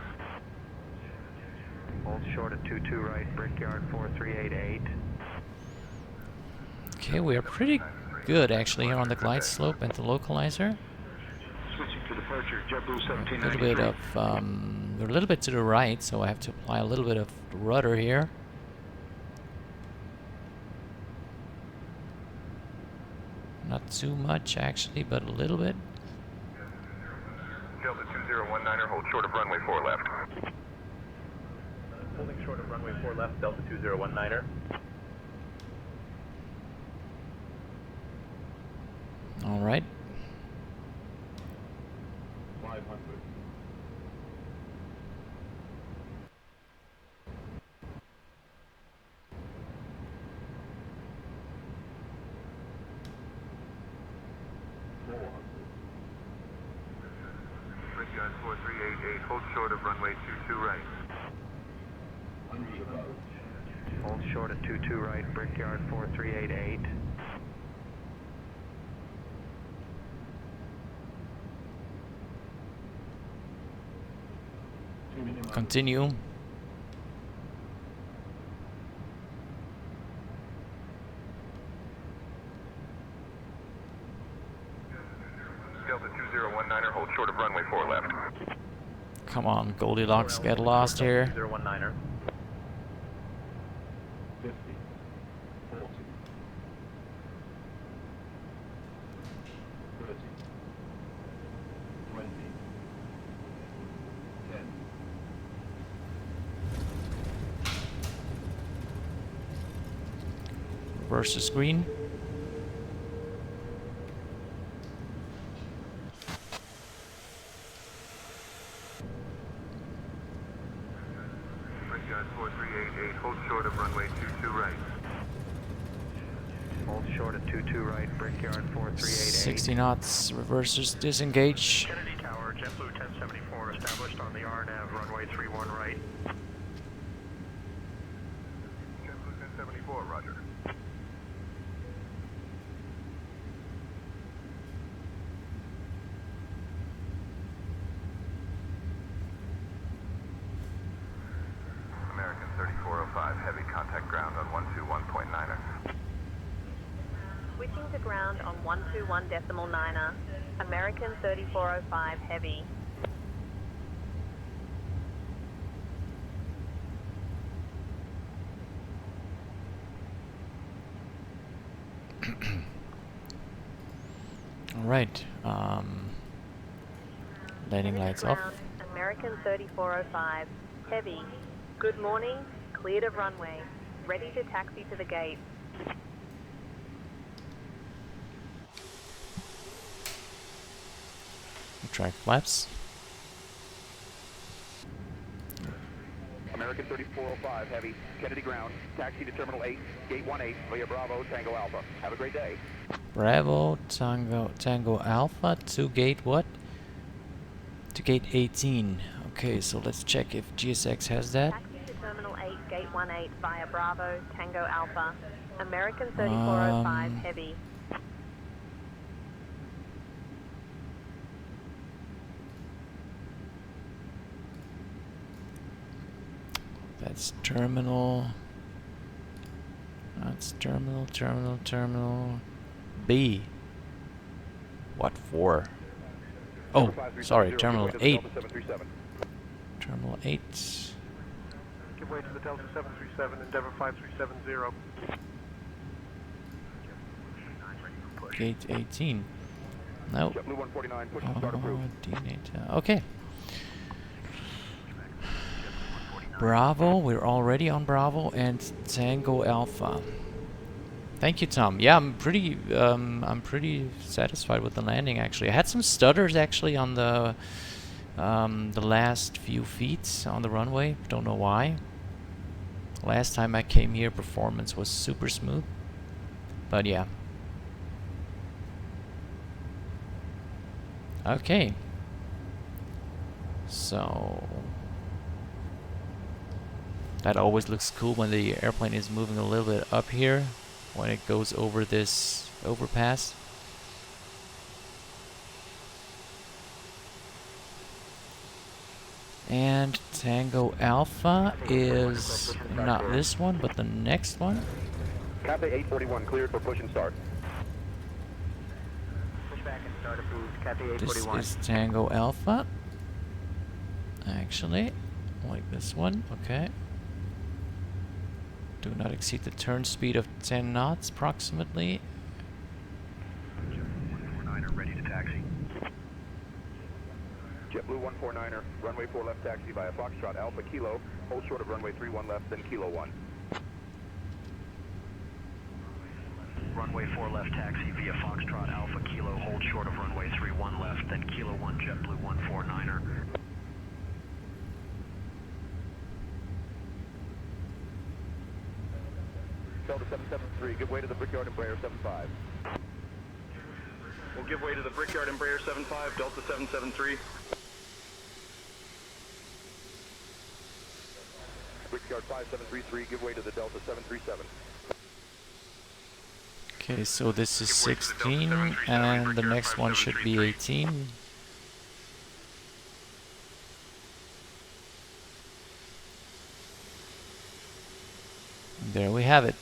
Hold short at 22 right, Brickyard 4388. Okay, we are good actually here on the glide slope and the localizer. Switching to departure, JetBlue A little bit 1793. of we're a little bit to the right, so I have to apply a little bit of rudder here. Not too much actually, but a little bit. Delta 2019er, hold short of runway 4 left. Holding short of runway 4 left, Delta 2019er. All right. 500. Brickyard 4388, hold short of runway 22 right. Hold short at 22 right, Brickyard 4388. Continue. Delta 2019er, hold short of runway 4 left. Come on, Goldilocks, get lost here. 019er. 50, 40, 30, 20, 10. Reverse the screen. Brickyard 4388, hold short of runway 22 right. Hold short at 22 right, Brickyard 4388. 60 knots, reversers disengage. Kennedy Tower, JetBlue 1074 established on the RNAV, runway 31 right. JetBlue 1074, roger. American 3405, heavy contact ground on 121.9er. Switching to ground on 121.9er. American 3405 heavy. All right. Landing lights off. Ground, American 3405 heavy. Good morning. Cleared of runway. Ready to taxi to the gate. Track flaps. American 3405 heavy, Kennedy ground, taxi to Terminal 8, Gate 18 via Bravo, Tango Alpha. Have a great day. Bravo, Tango Alpha to gate what? To gate 18. Okay, so let's check if GSX has that. Taxi to Terminal 8, Gate 18 via Bravo, Tango Alpha. American 3405 heavy. That's terminal. That's terminal B. What for? Oh, sorry, terminal 8. Terminal 8. Give way to the Delta 737, Endeavour 5370. Gate 18. Nope. JetBlue 149, push and start approved. DNA okay. Bravo, we're already on Bravo and Tango Alpha. Thank you, Tom. Yeah, I'm pretty satisfied with the landing actually. I had some stutters actually on the last few feet on the runway. Don't know why. Last time I came here, performance was super smooth. But yeah. Okay. So that always looks cool when the airplane is moving a little bit up here when it goes over this overpass. And Tango Alpha is not this one, but the next one. Cafe 841 cleared for push and start. This is Tango Alpha. Actually, like this one. Okay. Do not exceed the turn speed of 10 knots approximately. JetBlue 149er ready to taxi. JetBlue 149er, runway 4 left taxi via Foxtrot Alpha Kilo, hold short of runway 31 left, then Kilo 1. Runway 4 left taxi via Foxtrot Alpha Kilo, hold short of runway 31 left, then Kilo 1 JetBlue 149er. Delta 773, give way to the Brickyard Embraer 75. We'll give way to the Brickyard Embraer 75, Delta 773. Brickyard 5733, give way to the Delta 737. Okay, so this is 16 and the next one should be 18. There we have it.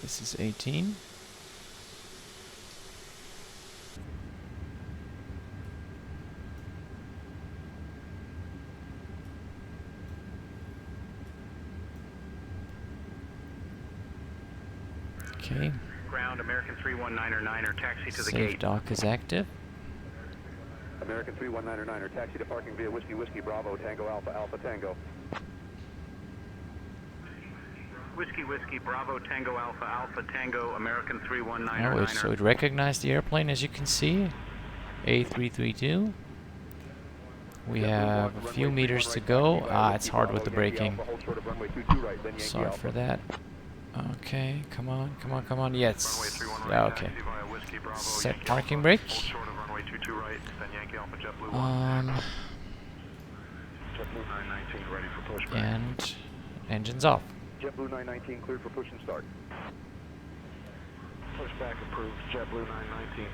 This is 18. Okay. Ground, American 319er, taxi to the Safe gate. dock is active. American 319er, taxi to parking via Whiskey Whiskey Bravo Tango Alpha Alpha Tango. Whiskey Whiskey Bravo Tango Alpha Alpha Tango, American 319er. Oh, so it recognized the airplane, as you can see. A332. We have a few meters to go. Ah, it's hard with the braking. Sorry for that. Okay, come on, come on, come on. Yes. Yeah, okay. Set parking brake. And engines off. JetBlue 919 cleared for push and start. Pushback approved, JetBlue 919.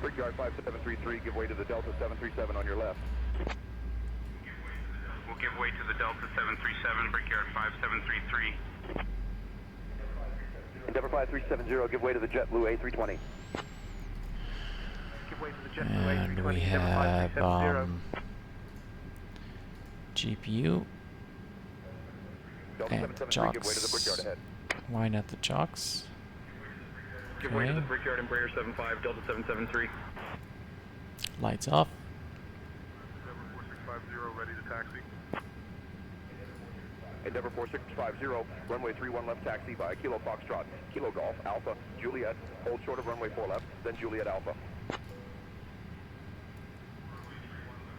Brickyard 5733, give way to the Delta 737 on your left. We'll give way to the Delta 737, Brickyard 5733. Endeavor 5370, give way to the JetBlue A320. Give way to the JetBlue And A320, we have GPU Delta and 773, give way to the Brickyard chocks. ahead. Why not the chocks? Give way to the Okay. Brickyard Embraer 75, Delta 773. Lights off. 4650, ready to taxi. Endeavor 4650, runway 31 left taxi via Kilo Foxtrot, Kilo Golf, Alpha, Juliet, hold short of runway 4 left, then Juliet Alpha.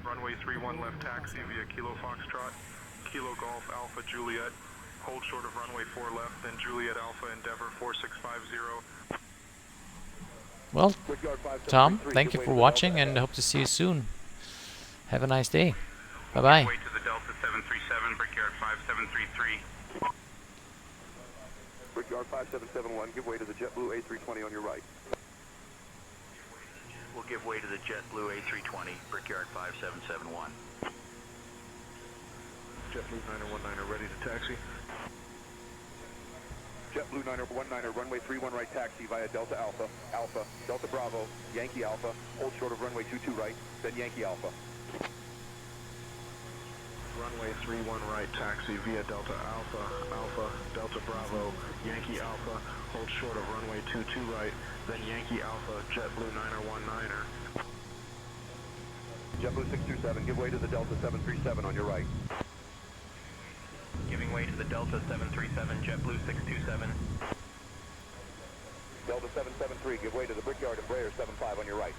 Runway 31 left taxi via Kilo Foxtrot, Kilo Golf, Alpha, Juliet. Hold short of runway 4 left, then Juliet Alpha, Endeavor 4650. Well, Brickyard Tom, 5733, thank give you way for to the watching Delta and hope to see you soon. Have a nice day. Bye-bye. Way to the Delta 737, Brickyard 5733. Brickyard 5771, give way to the JetBlue A320 on your right. We'll give way to the JetBlue A320, Brickyard 5771. JetBlue 919er, ready to taxi. JetBlue 919er, runway 31 right taxi via Delta Alpha, Alpha, Delta Bravo, Yankee Alpha, hold short of runway 22 right, then Yankee Alpha. Runway 31 right taxi via Delta Alpha, Alpha, Delta Bravo, Yankee Alpha, hold short of runway 22 right, then Yankee Alpha, JetBlue 919er. JetBlue 627, give way to the Delta 737 on your right. Giving way to the Delta 737, JetBlue 627. Delta 773, give way to the Brickyard Embraer 75 on your right.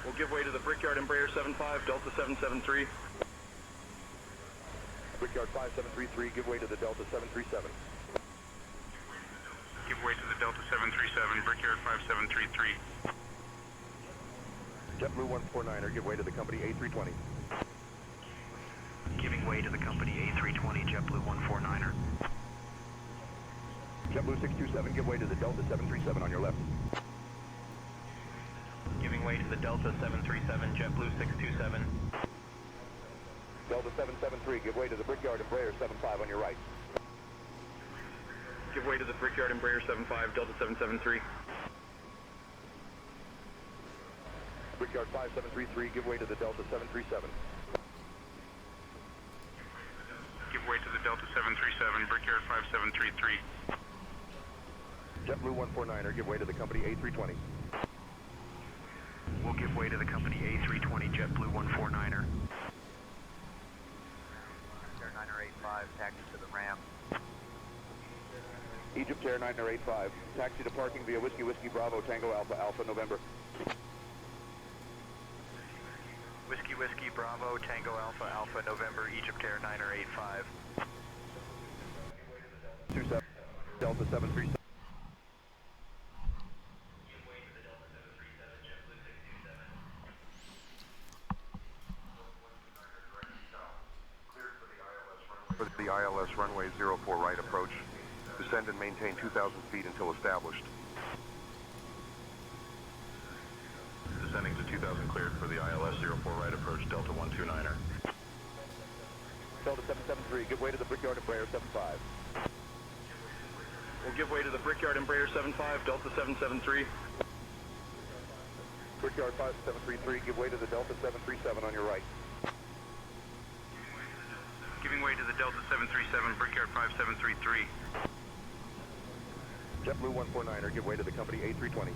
We'll give way to the Brickyard Embraer 75, Delta 773. Brickyard 5733, give way to the Delta 737. Give way to the Delta 737, Brickyard 5733. JetBlue 149er, give way to the company A320. Giving way to the company A320, JetBlue 149er. JetBlue 627, give way to the Delta 737 on your left. Giving way to the Delta 737, JetBlue 627. Delta 773, give way to the Brickyard Embraer 75 on your right. Give way to the Brickyard Embraer 75, Delta 773. Brickyard 5733, give way to the Delta 737. Give way to the Delta 737, Brickyard 5733. JetBlue 149er, give way to the company A320. We'll give way to the company A320 JetBlue 149er. Air 985, taxi to the ramp. Egypt Air 9085, taxi to parking via Whiskey Whiskey Bravo Tango Alpha Alpha November. Whiskey Whiskey Bravo Tango Alpha Alpha November Egypt Air 9085. 27 Delta 737. For the ILS runway 04 right approach. Descend and maintain 2,000 feet until established. Descending to 2,000 cleared for the ILS 04 right approach, Delta 129er. Delta 773, give way to the Brickyard Embraer 75. We'll give way to the Brickyard Embraer 75, Delta 773. Brickyard 5733, give way to the Delta 737 on your right. Giving way to the Delta 737, Brickyard 5733. JetBlue 149er, give way to the company A320.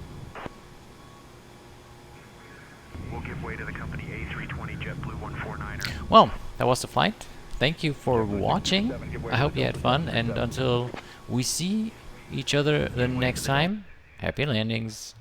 We'll give way to the company A320 JetBlue 149er. Well, that was the flight. Thank you for watching. I hope you had fun, and until we see each other the next time, happy landings.